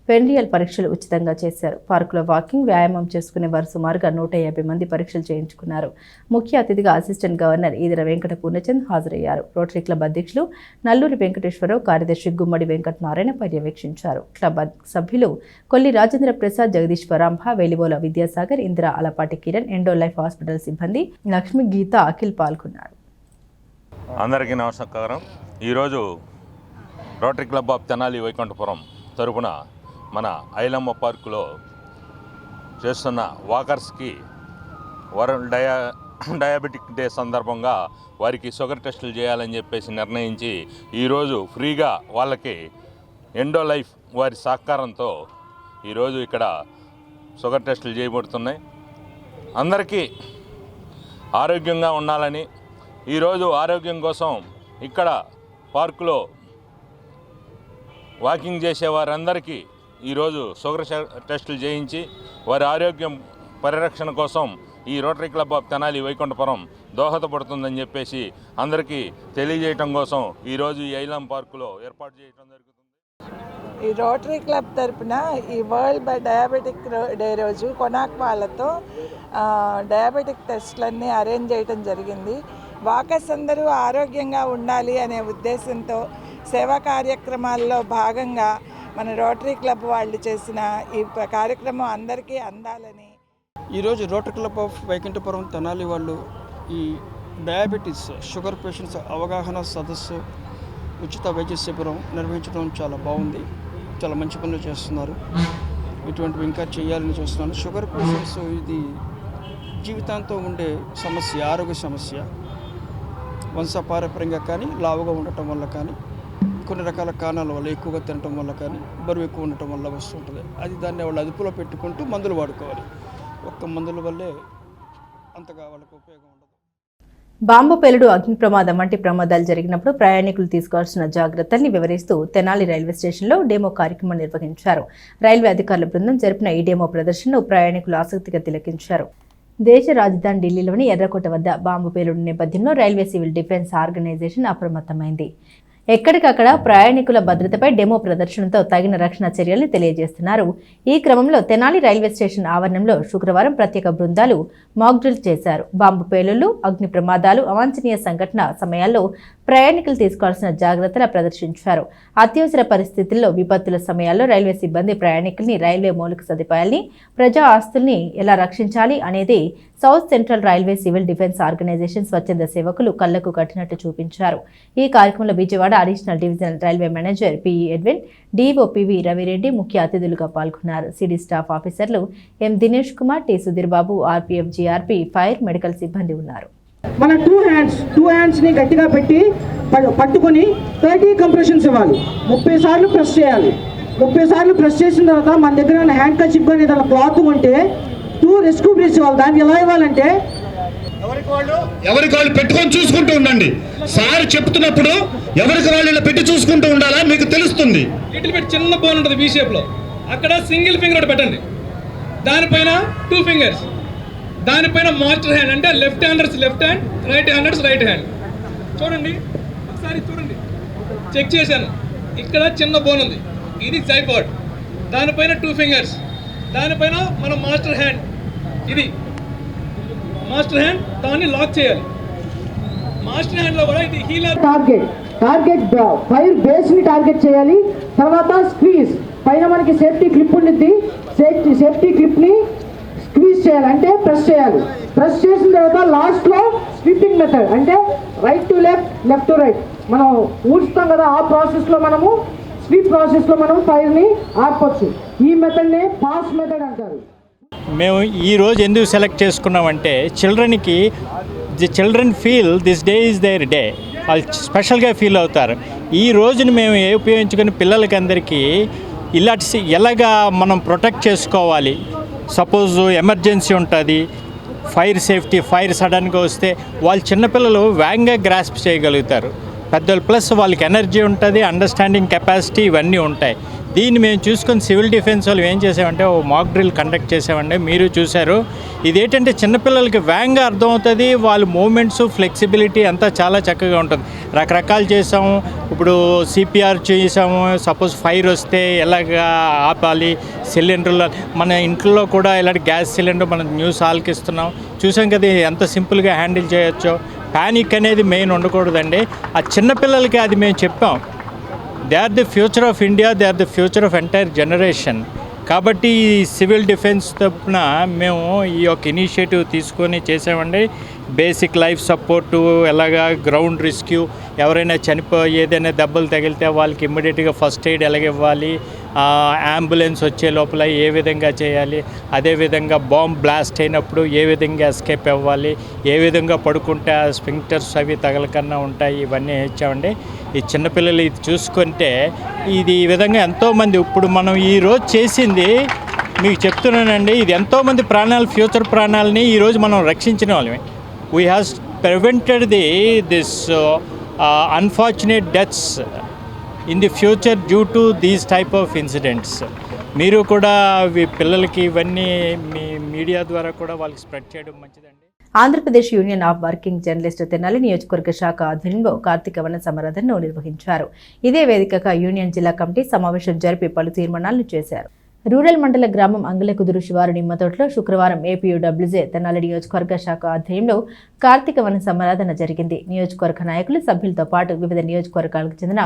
[SPEAKER 1] పెండియల్ పరీక్షలు ఉచితంగా చేశారు. పార్కులో వాకింగ్, వ్యాయామం చేసుకునే వారు సుమారుగా 150 మంది పరీక్షలు చేయించుకున్నారు. ముఖ్య అతిథిగా అసిస్టెంట్ గవర్నర్ ఈదర వెంకట పూర్ణచంద్ హాజరయ్యారు. రోటరీ క్లబ్ అధ్యక్షులు నల్లూరి వెంకటేశ్వరరావు, కార్యదర్శి గుమ్మడి వెంకటనారాయణ పర్యవేక్షించారు. క్లబ్ సభ్యులు Kolli Rajendra Prasad, Jagadishwaramba, Velibola Vidyasagar, Indira, Alapati Kiran, Endo Life hospital సిబ్బంది లక్ష్మి, గీత, అఖిల్ పాల్గొన్నారు.
[SPEAKER 2] అందరికీ నమస్కారం. ఈరోజు Rotary Club of Tenali Vaikunthapuram తరపున మన ఐలమ్మ పార్కులో చేస్తున్న వాకర్స్కి వరల్డ్ డయాబెటిక్ డే సందర్భంగా వారికి షుగర్ టెస్టులు చేయాలని చెప్పేసి నిర్ణయించి ఈరోజు ఫ్రీగా వాళ్ళకి ఎండో లైఫ్ వారి సహకారంతో ఈరోజు ఇక్కడ షుగర్ టెస్టులు చేయబడుతున్నాయి. అందరికీ ఆరోగ్యంగా ఉండాలని ఈరోజు ఆరోగ్యం కోసం ఇక్కడ పార్కులో వాకింగ్ చేసే వారందరికీ ఈరోజు షుగర్ టెస్టులు చేయించి వారి ఆరోగ్యం పరిరక్షణ కోసం ఈ rotary Club of Tenali Vaikunthapuram దోహదపడుతుందని చెప్పేసి అందరికీ తెలియజేయటం కోసం ఈరోజు ఈ ఐలమ్మ పార్కులో ఏర్పాటు చేయడం జరుగుతుంది.
[SPEAKER 4] ఈ రోటరీ క్లబ్ తరపున ఈ వరల్డ్ డయాబెటిక్ డే రోజు కొనాక్ వాళ్ళతో డయాబెటిక్ టెస్టులన్నీ అరేంజ్ చేయడం జరిగింది. వాకర్స్ అందరూ ఆరోగ్యంగా ఉండాలి అనే ఉద్దేశంతో సేవా కార్యక్రమాల్లో భాగంగా మన రోటరీ క్లబ్ వాళ్ళు చేసిన ఈ కార్యక్రమం అందరికీ అందాలని
[SPEAKER 7] ఈరోజు Rotary Club of Vaikunthapuram Tenali వాళ్ళు ఈ డయాబెటీస్ షుగర్ పేషెంట్స్ అవగాహన సదస్సు, ఉచిత వైద్య శిబిరం నిర్వహించడం చాలా బాగుంది. చాలా మంచి పనులు చేస్తున్నారు. ఇటువంటివి ఇంకా చేయాలని చూస్తున్నాను. షుగర్ పేషెంట్స్ ఇది జీవితాంతం ఉండే సమస్య, ఆరోగ్య సమస్య. వంశపారంపర్యంగా కానీ, లావుగా ఉండటం వల్ల కానీ, కొన్ని రకాల కారణాల వల్ల, ఎక్కువగా తినటం వల్ల కానీ, బరువు ఎక్కువ ఉండటం వల్ల వస్తుంటుంది. అది దాన్ని వాళ్ళు అదుపులో పెట్టుకుంటూ మందులు వాడుకోవాలి. ఒక్క మందుల వల్లే అంతగా వాళ్ళకు ఉపయోగం ఉండదు.
[SPEAKER 1] బాంబు పేలుడు, అగ్ని ప్రమాదం వంటి ప్రమాదాలు జరిగినప్పుడు ప్రయాణికులు తీసుకోవాల్సిన జాగ్రత్తల్ని వివరిస్తూ తెనాలి రైల్వే స్టేషన్లో డెమో కార్యక్రమం నిర్వహించారు. రైల్వే అధికారుల బృందం జరిపిన ఈ డెమో ప్రదర్శనను ప్రయాణికులు ఆసక్తిగా తిలకించారు. దేశ రాజధాని ఢిల్లీలోని ఎర్రకోట వద్ద బాంబు పేలుడు నేపథ్యంలో రైల్వే సివిల్ డిఫెన్స్ ఆర్గనైజేషన్ అప్రమత్తమైంది. ఎక్కడికక్కడ ప్రయాణికుల భద్రతపై డెమో ప్రదర్శనతో తగిన రక్షణ చర్యల్ని తెలియజేస్తున్నారు. ఈ క్రమంలో తెనాలి రైల్వే స్టేషన్ ఆవరణంలో శుక్రవారం ప్రత్యేక బృందాలు మాక్ డ్రిల్ చేశారు. బాంబు పేలుళ్లు, అగ్ని ప్రమాదాలు, అవాంఛనీయ సంఘటన సమయాల్లో ప్రయాణికులు తీసుకోవాల్సిన జాగ్రత్తలు ప్రదర్శించారు. అత్యవసర పరిస్థితుల్లో, విపత్తుల సమయాల్లో రైల్వే సిబ్బంది ప్రయాణికుల్ని రైల్వే మౌలిక సదుపాయాల్ని, ప్రజా ఆస్తుల్ని ఎలా రక్షించాలి అనేది south central railway civil defence organisation స్వచ్ఛంద సేవకులు కళ్లకు కట్టినట్టు చూపించారు. ఈ కార్యక్రమంలో Vijayawada additional divisional railway manager PE Edwin, DO PV Ravireddy ముఖ్య అతిథులుగా పాల్గొన్నారు. సిడి స్టాఫ్ ఆఫీసర్లు M Dinesh Kumar, T Sudhir Babu, RPF, GRP, fire, medical సిబ్బంది ఉన్నారు.
[SPEAKER 24] మన టూ హ్యాండ్స్ని గట్టిగా పెట్టి పట్టుకొని 30 కంప్రెషన్స్ ఇవ్వాలి. 30 సార్లు ప్రెస్ చేయాలి. 30 సార్లు ప్రెస్ చేసిన తర్వాత మన దగ్గర హ్యాండ్ కర్చీఫ్ కానీ ఏదైనా క్లాత్ ఉంటే 2 రెస్క్యూ బ్రీత్స్ ఇవ్వాలి. దాన్ని ఎలా ఇవ్వాలంటే
[SPEAKER 23] ఎవరికి వాళ్ళు పెట్టుకొని చూసుకుంటూ ఉండండి. సార్ చెప్తున్నప్పుడు ఎవరికి వాళ్ళు ఇలా పెట్టి చూసుకుంటూ ఉండాలా మీకు తెలుస్తుంది.
[SPEAKER 25] చిన్న బోన్ ఉంటుంది బీ షేప్ లో, అక్కడ సింగిల్ ఫింగర్ పెట్టండి.
[SPEAKER 8] దానిపైన 2 ఫింగర్స్, దానిపైన మాస్టర్ హ్యాండ్ అంటే left handers left hand, right handers right hand. చూడండి ఒకసారి చూడండి, చెక్ చేశాను. ఇక్కడ చిన్న బోన్ ఉంది, ఇది ట్రైపాడ్, దానిపైన 2 ఫింగర్స్, దానిపైన మనం మాస్టర్ హ్యాండ్, ఇది మాస్టర్ హ్యాండ్, దాన్ని లాక్ చేయాలి. మాస్టర్ హ్యాండ్లో కూడా ఇది హీలర్.
[SPEAKER 24] టార్గెట్ ఫైర్ బేస్ని టార్గెట్ చేయాలి. తర్వాత స్క్వీజ్, పైన మనకి సేఫ్టీ క్లిప్ ఉంటుంది, సేఫ్టీ క్లిప్ని స్క్వీజ్ చేయాలి అంటే ప్రెస్ చేయాలి. ప్రెస్ చేసిన తర్వాత లాస్ట్లో స్వీపింగ్ మెథడ్ అంటే right to left, left to right మనం ఊడ్చుతాం కదా, ఆ ప్రాసెస్లో మనము స్వీప్ ప్రాసెస్లో మనం ఫైర్ని ఆపవచ్చు. ఈ మెథడ్నే పాస్ మెథడ్ అంటారు.
[SPEAKER 9] మేము ఈరోజు ఎందుకు సెలెక్ట్ చేసుకున్నామంటే children feel this day is their day, వాళ్ళు స్పెషల్గా ఫీల్ అవుతారు. ఈ రోజుని మేము ఉపయోగించుకుని పిల్లలకి అందరికీ ఇలాంటి ఎలాగా మనం ప్రొటెక్ట్ చేసుకోవాలి, సపోజ్ ఎమర్జెన్సీ ఉంటుంది, ఫైర్ సేఫ్టీ, ఫైర్ సడన్గా వస్తే వాళ్ళు చిన్నపిల్లలు వేగంగా గ్రాస్ప్ చేయగలుగుతారు, పెద్దలు ప్లస్ వాళ్ళకి ఎనర్జీ ఉంటుంది, అండర్స్టాండింగ్ కెపాసిటీ ఇవన్నీ ఉంటాయి. దీన్ని మేము చూసుకొని సివిల్ డిఫెన్స్ వాళ్ళు ఏం చేసామంటే ఓ మాక్ డ్రిల్ కండక్ట్ చేసామండి, మీరు చూశారు. ఇదేంటంటే చిన్నపిల్లలకి వేగంగా అర్థమవుతుంది, వాళ్ళ మూమెంట్స్ ఫ్లెక్సిబిలిటీ అంతా చాలా చక్కగా ఉంటుంది. రకరకాలు చేసాము, ఇప్పుడు సిపిఆర్ చేసాము, సపోజ్ ఫైర్ వస్తే ఎలాగా ఆపాలి, సిలిండర్లో మన ఇంట్లో కూడా ఇలాంటి గ్యాస్ సిలిండర్ మనం న్యూస్ ఆలకిస్తున్నాం, చూసాం కదా ఎంత సింపుల్గా హ్యాండిల్ చేయొచ్చో. ప్యానిక్ అనేది మెయిన్ ఉండకూడదండి. ఆ చిన్నపిల్లలకి అది మేము చెప్పాం, they are the future of India, they are the future of entire generation. కాబట్టి ఈ సివిల్ డిఫెన్స్ తరపున మేము ఈ యొక్క ఇనిషియేటివ్ తీసుకొని చేసామండి. బేసిక్ లైఫ్ సపోర్టు, ఎలాగా గ్రౌండ్ రెస్క్యూ, ఎవరైనా ఏదైనా దెబ్బలు తగిలితే వాళ్ళకి ఇమ్మీడియట్గా ఫస్ట్ ఎయిడ్ ఎలాగివ్వాలి, అంబులెన్స్ వచ్చే లోపల ఏ విధంగా చేయాలి, అదేవిధంగా బాంబ్ బ్లాస్ట్ అయినప్పుడు ఏ విధంగా ఎస్కేప్ అవ్వాలి, ఏ విధంగా పడుకుంటే ఆ స్పింక్టర్స్ అవి తగలకన్నా ఉంటాయి, ఇవన్నీ ఇచ్చామండి. ఈ చిన్నపిల్లలు ఇది చూసుకుంటే ఇది ఈ విధంగా ఎంతోమంది ఇప్పుడు మనం ఈరోజు చేసింది మీకు చెప్తున్నానండి, ఇది ఎంతోమంది ప్రాణాలు, ఫ్యూచర్ ప్రాణాలని ఈరోజు మనం రక్షించిన వాళ్ళమే. We have prevented this unfortunate deaths in the future due to these type of incidents. మీరు కూడా పిల్లలకి ఇవన్నీ మీ మీడియా ద్వారా కూడా వాళ్ళకి స్ప్రెడ్ చేయడం మంచిదండి.
[SPEAKER 1] Andhra Pradesh union of working journalist Tenali నియోజకవర్గ శాఖ ఆధ్వర్యంలో కార్తీక వన సమారాధనను నిర్వహించారు. ఇదే వేదికగా యూనియన్ జిల్లా కమిటీ సమావేశం జరిపి పలు తీర్మానాలు చేశారు. రూరల్ మండల గ్రామం అంగులకుదురు శివారు నిమ్మతోటలో శుక్రవారం ఏపీయూడబ్ల్యూజే తెనాలి నియోజకవర్గ శాఖ ఆధ్వర్యంలో కార్తీక వన సమారాధన జరిగింది. నియోజకవర్గ నాయకులు, సభ్యులతో పాటు వివిధ నియోజకవర్గాలకు చెందిన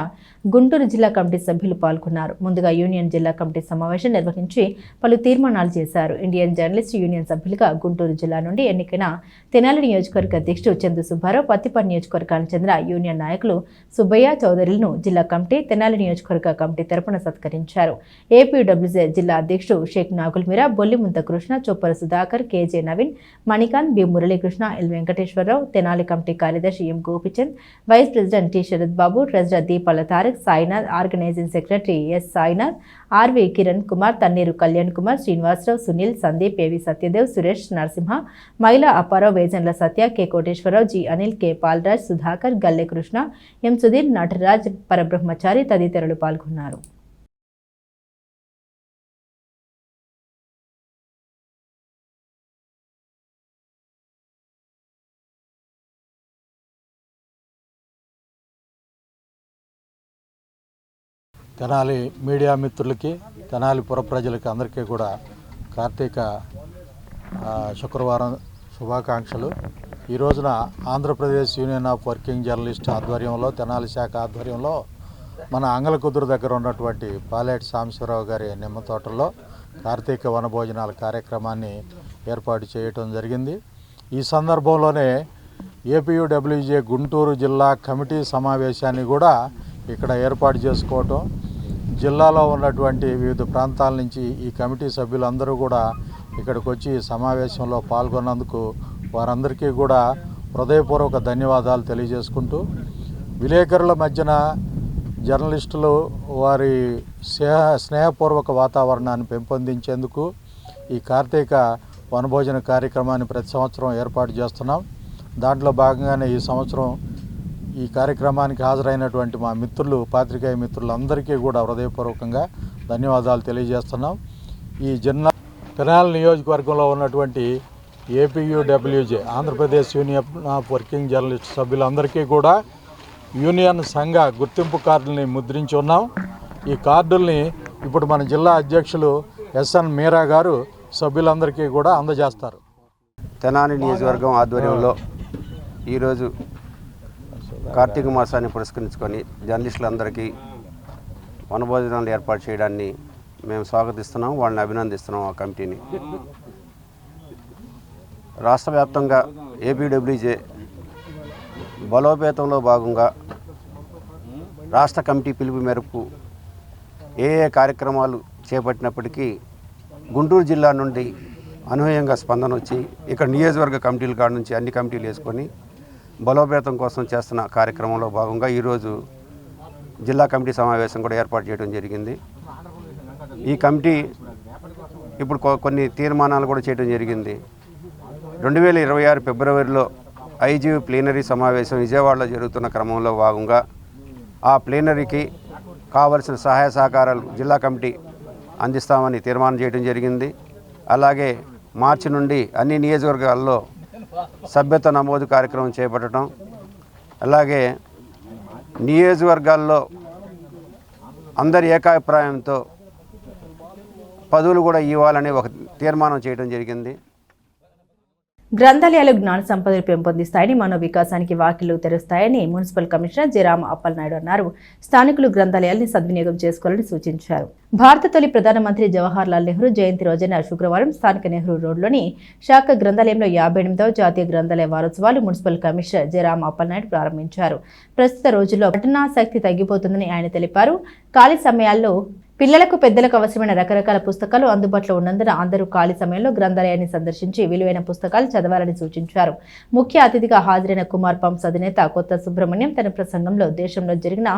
[SPEAKER 1] గుంటూరు జిల్లా కమిటీ సభ్యులు పాల్గొన్నారు. ముందుగా యూనియన్ జిల్లా కమిటీ సమావేశం నిర్వహించి పలు తీర్మానాలు చేశారు. ఇండియన్ జర్నలిస్ట్ యూనియన్ సభ్యులుగా గుంటూరు జిల్లా నుండి ఎన్నికైన తెనాలి నియోజకవర్గ అధ్యక్షుడు చందు సుబ్బారావు, పత్తిపాడు నియోజకవర్గానికి చెందిన యూనియన్ నాయకులు సుబ్బయ్య చౌదరులను జిల్లా కమిటీ, తెనాలి నియోజకవర్గ కమిటీ తరపున సత్కరించారు. ఏపీయూడబ్ల్యూజే జిల్లా అధ్యక్షుడు Sheikh Nagul Meera, Bollimuntha Krishna, Choppara Sudhakar, KJ Naveen, Manikanth, B Muralikrishna, L Venkateswararao, Tenali committee కార్యదర్శి M Gopichand, vice president T Sharath Babu, treasurer Deepala Tarak, Sainath, organising secretary S Sainath, RV Kiran Kumar, Tanneeru Kalyan Kumar, Srinivasarao, Sunil, Sandeep, AV Satyadev, Suresh, Narasimha, Maila Apparao, Vejanla Satya, K Koteswararao, G Anil, K Palraj, Sudhakar, Galle Krishna, M Sudheer, Nataraj, Parabrahmachari తదితరులు పాల్గొన్నారు.
[SPEAKER 3] తెనాలి మీడియా మిత్రులకి, తెనాలి పుర ప్రజలకి అందరికీ కూడా కార్తీక శుక్రవారం శుభాకాంక్షలు. ఈ రోజున Andhra Pradesh union of working journalist ఆధ్వర్యంలో, తెనాలి శాఖ ఆధ్వర్యంలో మన అంగలకుదురు దగ్గర ఉన్నటువంటి పాలేటి సాంబశివరావు గారి నిమ్మ తోటల్లో కార్తీక వనభోజనాల కార్యక్రమాన్ని ఏర్పాటు చేయటం జరిగింది. ఈ సందర్భంలోనే ఏపీయూడబ్ల్యూజే గుంటూరు జిల్లా కమిటీ సమావేశాన్ని కూడా ఇక్కడ ఏర్పాటు చేసుకోవటం, జిల్లాలో ఉన్నటువంటి వివిధ ప్రాంతాల నుంచి ఈ కమిటీ సభ్యులందరూ కూడా ఇక్కడికి వచ్చి సమావేశంలో పాల్గొన్నందుకు వారందరికీ కూడా హృదయపూర్వక ధన్యవాదాలు తెలియజేసుకుంటూ, విలేకరుల మధ్యన జర్నలిస్టులు వారి స్నేహపూర్వక వాతావరణాన్ని పెంపొందించేందుకు ఈ కార్తీక వనభోజన కార్యక్రమాన్ని ప్రతి సంవత్సరం ఏర్పాటు చేస్తున్నాం. దాంట్లో భాగంగానే ఈ సంవత్సరం ఈ కార్యక్రమానికి హాజరైనటువంటి మా మిత్రులు, పాత్రికేయ మిత్రులందరికీ కూడా హృదయపూర్వకంగా ధన్యవాదాలు తెలియజేస్తున్నాం. ఈ తెనాలి నియోజకవర్గంలో ఉన్నటువంటి APUWJ Andhra Pradesh union of working journalist సభ్యులందరికీ కూడా యూనియన్ సంఘ గుర్తింపు కార్డుల్ని ముద్రించి ఉన్నాం. ఈ కార్డుల్ని ఇప్పుడు మన జిల్లా అధ్యక్షులు ఎస్ఎన్ మీరా గారు సభ్యులందరికీ కూడా అందజేస్తారు.
[SPEAKER 10] తెనాలి నియోజకవర్గం ఆధ్వర్యంలో ఈరోజు కార్తీక మాసాన్ని పురస్కరించుకొని జర్నలిస్టులందరికీ వనభోజనాలు ఏర్పాటు చేయడాన్ని మేము స్వాగతిస్తున్నాం, వాళ్ళని అభినందిస్తున్నాం. ఆ కమిటీని రాష్ట్ర వ్యాప్తంగా ఏపీడబ్ల్యూజే బలోపేతంలో భాగంగా రాష్ట్ర కమిటీ పిలుపు మేరకు ఏ కార్యక్రమాలు చేపట్టినప్పటికీ గుంటూరు జిల్లా నుండి అనూహ్యంగా స్పందన వచ్చి ఇక్కడ నియోజకవర్గ కమిటీల కాడ నుంచి అన్ని కమిటీలు వేసుకొని బలోపేతం కోసం చేస్తున్న కార్యక్రమంలో భాగంగా ఈరోజు జిల్లా కమిటీ సమావేశం కూడా ఏర్పాటు చేయడం జరిగింది. ఈ కమిటీ ఇప్పుడు కొన్ని తీర్మానాలు కూడా చేయడం జరిగింది. 2026 ఫిబ్రవరిలో ఐజీవీ ప్లీనరీ సమావేశం విజయవాడలో జరుగుతున్న క్రమంలో భాగంగా ఆ ప్లీనరీకి కావలసిన సహాయ సహకారాలు జిల్లా కమిటీ అందిస్తామని తీర్మానం చేయడం జరిగింది. అలాగే మార్చి నుండి అన్ని నియోజకవర్గాల్లో సభ్యత్వ నమోదు కార్యక్రమం చేపట్టడం, అలాగే నియోజకవర్గాల్లో అందరి ఏకాభిప్రాయంతో పదవులు కూడా ఇవ్వాలని ఒక తీర్మానం చేయడం జరిగింది.
[SPEAKER 1] గ్రంథాలయాలు జ్ఞాన సంపదను పెంపొందిస్తాయని, మనో వికాసానికి వాకిళ్లు తెరుస్తాయని మున్సిపల్ కమిషనర్ జయరామ అప్పలనాయుడు అన్నారు. స్థానికులు గ్రంథాలయాల్ని సద్వినియోగం చేసుకోవాలని సూచించారు. భారత తొలి ప్రధానమంత్రి జవహర్ లాల్ నెహ్రూ జయంతి రోజున శుక్రవారం స్థానిక నెహ్రూ రోడ్లోని శాఖ గ్రంథాలయంలో 58వ జాతీయ గ్రంథాలయ వారోత్సవాలు మున్సిపల్ కమిషనర్ జయరామ అప్పలనాయుడు ప్రారంభించారు. ప్రస్తుత రోజుల్లో పఠనాసక్తి తగ్గిపోతుందని ఆయన తెలిపారు. ఖాళీ సమయాల్లో పిల్లలకు పెద్దలకు అవసరమైన రకరకాల పుస్తకాలు అందుబాటులో ఉన్నందున అందరూ ఖాళీ సమయంలో గ్రంథాలయాన్ని సందర్శించి విలువైన పుస్తకాలు చదవాలని సూచించారు. ముఖ్య అతిథిగా హాజరైన కుమార్ పంప్స్ అధినేత కొత్త సుబ్రహ్మణ్యం తన ప్రసంగంలో దేశంలో జరిగిన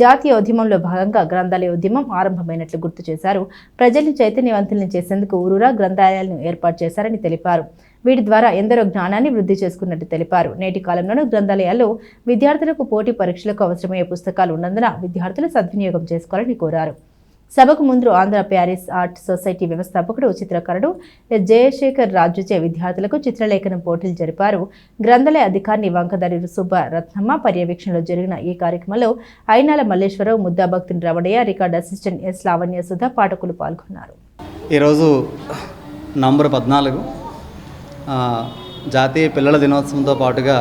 [SPEAKER 1] జాతీయ ఉద్యమంలో భాగంగా గ్రంథాలయ ఉద్యమం ఆరంభమైనట్లు గుర్తు చేశారు. ప్రజల్ని చైతన్యవంతుల్ని చేసేందుకు ఊరూరా గ్రంథాలయాలను ఏర్పాటు చేశారని తెలిపారు. వీటి ద్వారా ఎందరో జ్ఞానాన్ని వృద్ధి చేసుకున్నట్టు తెలిపారు. నేటి కాలంలోనూ గ్రంథాలయాల్లో విద్యార్థులకు పోటీ పరీక్షలకు అవసరమయ్యే పుస్తకాలు ఉన్నందున విద్యార్థులు సద్వినియోగం చేసుకోవాలని కోరారు. సభకు ముందు ఆంధ్ర ప్యారిస్ ఆర్ట్ సొసైటీ వ్యవస్థాపకుడు చిత్రకారుడు జయశేఖర్ రాజుచే విద్యార్థులకు చిత్రలేఖనం పోటీలు జరిపారు. గ్రంథాలయ అధికారిని వంకదారి సుబ్బరత్నమ్మ పర్యవేక్షణలో జరిగిన ఈ కార్యక్రమంలో Ainala Malleswararao, Muddabhaktuni Ramanaiah, record assistant S Lavanya Sudha పాఠకులు పాల్గొన్నారు.
[SPEAKER 11] ఈరోజు నవంబర్ 14 జాతీయ పిల్లల దినోత్సవంతో పాటుగా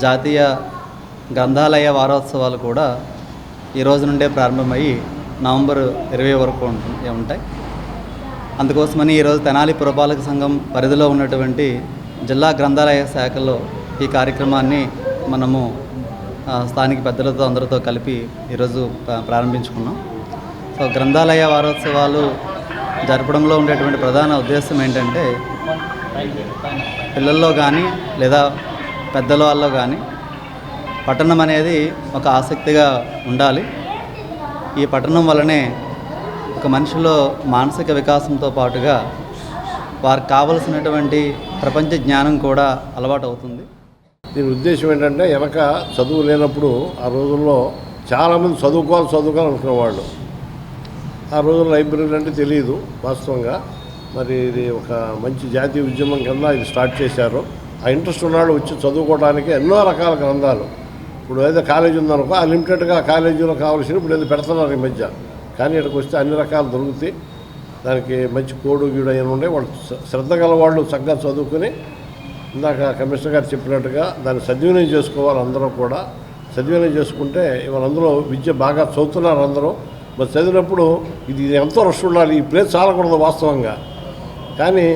[SPEAKER 11] జాతీయ గ్రంథాలయ వారోత్సవాలు కూడా ఈ రోజు నుండే ప్రారంభమయ్యి నవంబర్ 20 వరకు ఉంటాయి. అందుకోసమని ఈరోజు తెనాలి పురపాలక సంఘం పరిధిలో ఉన్నటువంటి జిల్లా గ్రంథాలయ శాఖలో ఈ కార్యక్రమాన్ని మనము స్థానిక పెద్దలతో అందరితో కలిపి ఈరోజు ప్రారంభించుకున్నాం. సో గ్రంథాలయ వారోత్సవాలు జరపడంలో ఉండేటువంటి ప్రధాన ఉద్దేశం ఏంటంటే పిల్లల్లో కానీ లేదా పెద్దల వాళ్ళలో కానీ పఠనం అనేది ఒక ఆసక్తిగా ఉండాలి. ఈ పఠనం వల్లనే ఒక మనిషిలో మానసిక వికాసంతో పాటుగా వారికి కావలసినటువంటి ప్రపంచ జ్ఞానం కూడా అలవాటు అవుతుంది.
[SPEAKER 12] దీని ఉద్దేశం ఏంటంటే వెనక చదువు లేనప్పుడు ఆ రోజుల్లో చాలామంది చదువుకోవాలనుకునేవాళ్ళు. ఆ రోజుల్లో లైబ్రరీ అంటే తెలియదు వాస్తవంగా. మరి ఇది ఒక మంచి జాతీయ ఉద్యమం కింద ఇది స్టార్ట్ చేశారు. ఆ ఇంట్రెస్ట్ ఉన్నాళ్ళు వచ్చి చదువుకోవడానికి ఎన్నో రకాల గ్రంథాలు. ఇప్పుడు ఏదో కాలేజీ ఉందనుకో ఆ లిమిటెడ్గా కాలేజీలో కావాల్సిన ఇప్పుడు ఏదో పెడుతున్నారు ఈ మధ్య. కానీ ఇక్కడికి వస్తే అన్ని రకాలు దొరుకుతాయి. దానికి మంచి కోడు గీడు అయిన ఉండే వాళ్ళు శ్రద్ధ గల వాళ్ళు చక్కగా చదువుకుని ఇందాక కమిషనర్ గారు చెప్పినట్టుగా దాన్ని సద్వినియోగం చేసుకోవాలి. అందరూ కూడా సద్వినియోగం చేసుకుంటే ఇవాళ అందులో విద్య బాగా చదువుతున్నారు అందరూ. మరి చదివినప్పుడు ఇది ఎంతో రష్ ఉండాలి, ఈ ప్లేస్ చాలకూడదు వాస్తవంగా. కానీ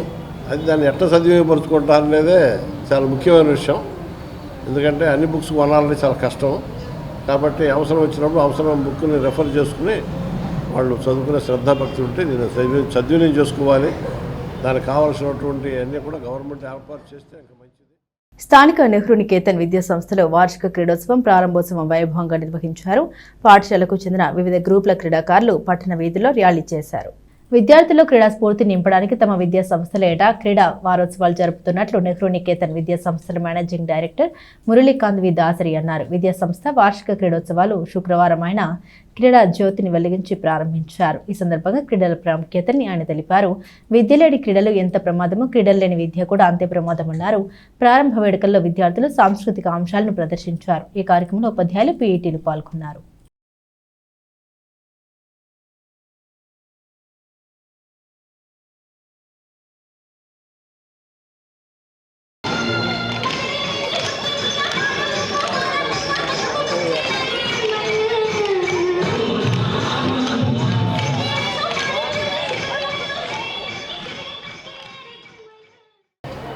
[SPEAKER 12] అది దాన్ని ఎట్లా సద్వినియోగపరుచుకుంటారనేదే చాలా ముఖ్యమైన విషయం. ఎందుకంటే అన్ని బుక్స్ కొనాలంటే చాలా కష్టం. కాబట్టి అవసరం వచ్చినప్పుడు అవసరం బుక్ని రెఫర్ చేసుకుని వాళ్ళు చదువుకునే శ్రద్ధాభక్తి ఉంటే దీన్ని సద్వినియోగం చేసుకోవాలి. దానికి కావాల్సినటువంటి అన్నీ కూడా గవర్నమెంట్ ఏర్పాటు చేస్తే ఇంకా మంచిది.
[SPEAKER 1] స్థానిక నెహ్రూ నికేతన్ విద్యా సంస్థలో వార్షిక క్రీడోత్సవం ప్రారంభోత్సవం వైభవంగా నిర్వహించారు. పాఠశాలకు చెందిన వివిధ గ్రూపుల క్రీడాకారులు పట్టణ వీధుల్లో ర్యాలీ చేశారు. విద్యార్థుల్లో క్రీడా స్ఫూర్తి నింపడానికి తమ విద్యా సంస్థల ఏటా క్రీడా వారోత్సవాలు జరుపుతున్నట్లు నెహ్రూ నికేతన్ విద్యా సంస్థల మేనేజింగ్ డైరెక్టర్ మురళీకాంత్ వి దాసరి అన్నారు. విద్యా సంస్థ వార్షిక క్రీడోత్సవాలు శుక్రవారం ఆయన క్రీడా జ్యోతిని వెలిగించి ప్రారంభించారు. ఈ సందర్భంగా క్రీడల ప్రాముఖ్యతని ఆయన తెలిపారు. విద్య లేని క్రీడలు ఎంత ప్రమాదమో క్రీడలు లేని విద్య కూడా అంతే ప్రమాదమన్నారు. ప్రారంభ వేడుకల్లో విద్యార్థులు సాంస్కృతిక అంశాలను ప్రదర్శించారు. ఈ కార్యక్రమంలో ఉపాధ్యాయులు పీఈటీలు పాల్గొన్నారు.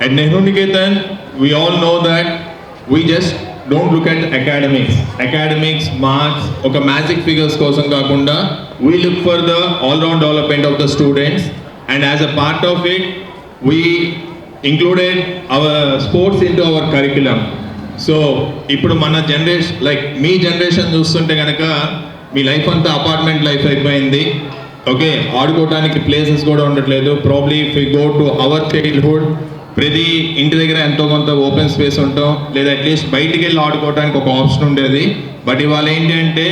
[SPEAKER 13] At Nehru Niketan, we all know that we just don't look at academics, marks, oka magic figures kosam kaakunda, we look for the all-round development of the students, and as a part of it, we included our sports into our curriculum. So, ఇప్పుడు మన generation like మీ generation చూస్తుంటే కనుక మీ life అంతా apartment life అయిపోయింది. Okay, ఆడుకోవడానికి places కూడా ఉండట్లేదు. Probably if we go to our childhood, ప్రతి ఇంటి దగ్గర ఎంతో కొంత ఓపెన్ స్పేస్ ఉంటాం, లేదా అట్లీస్ట్ బయటికి వెళ్ళి ఆడుకోవడానికి ఒక ఆప్షన్ ఉండేది. బట్ ఇవాళ ఏంటి అంటే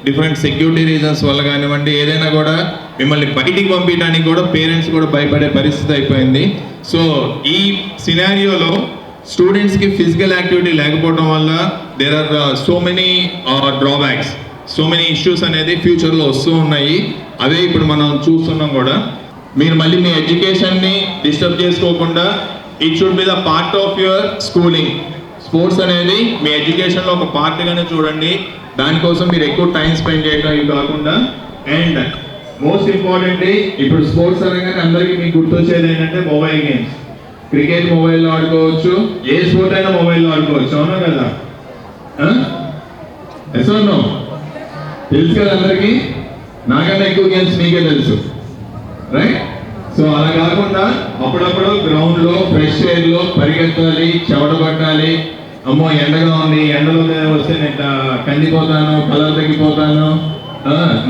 [SPEAKER 13] డిఫరెంట్ సెక్యూరిటీ రీజన్స్ వల్ల కానివ్వండి, ఏదైనా కూడా మిమ్మల్ని బయటికి పంపించడానికి కూడా పేరెంట్స్ కూడా భయపడే పరిస్థితి అయిపోయింది. సో ఈ సినారియోలో స్టూడెంట్స్కి ఫిజికల్ యాక్టివిటీ లేకపోవడం వల్ల there are so many drawbacks, so many issues అనేది ఫ్యూచర్లో వస్తూ ఉన్నాయి. అదే ఇప్పుడు మనం చూస్తున్నాం కూడా. మీరు మళ్ళీ మీ ఎడ్యుకేషన్ని డిస్టర్బ్ చేసుకోకుండా it should be the part of your schooling. Sports అనేది మీ ఎడ్యుకేషన్లో ఒక పార్ట్గానే చూడండి. దానికోసం మీరు ఎక్కువ టైం స్పెండ్ చేయడం ఇవి కాకుండా. అండ్ మోస్ట్ ఇంపార్టెంట్లీ ఇప్పుడు స్పోర్ట్స్ అనగానే అందరికీ మీకు గుర్తొచ్చేది ఏంటంటే మొబైల్ గేమ్స్. క్రికెట్ మొబైల్లో ఆడుకోవచ్చు, ఏ స్పోర్ట్ అయినా మొబైల్లో ఆడుకోవచ్చు, అవునా కదా? Yes or no? తెలుసు కదా అందరికీ? నాకన్నా ఎక్కువ గేమ్స్ మీకే తెలుసు, రైట్? సో అలా కాకుండా అప్పుడప్పుడు గ్రౌండ్లో ఫ్రెష్ ఎయిర్లో పరిగెత్తాలి, చెమట పట్టాలి. అమ్మో ఎండగా ఉంది, ఎండలో వస్తే నేను కందిపోతాను, కలర్ తగ్గిపోతాను,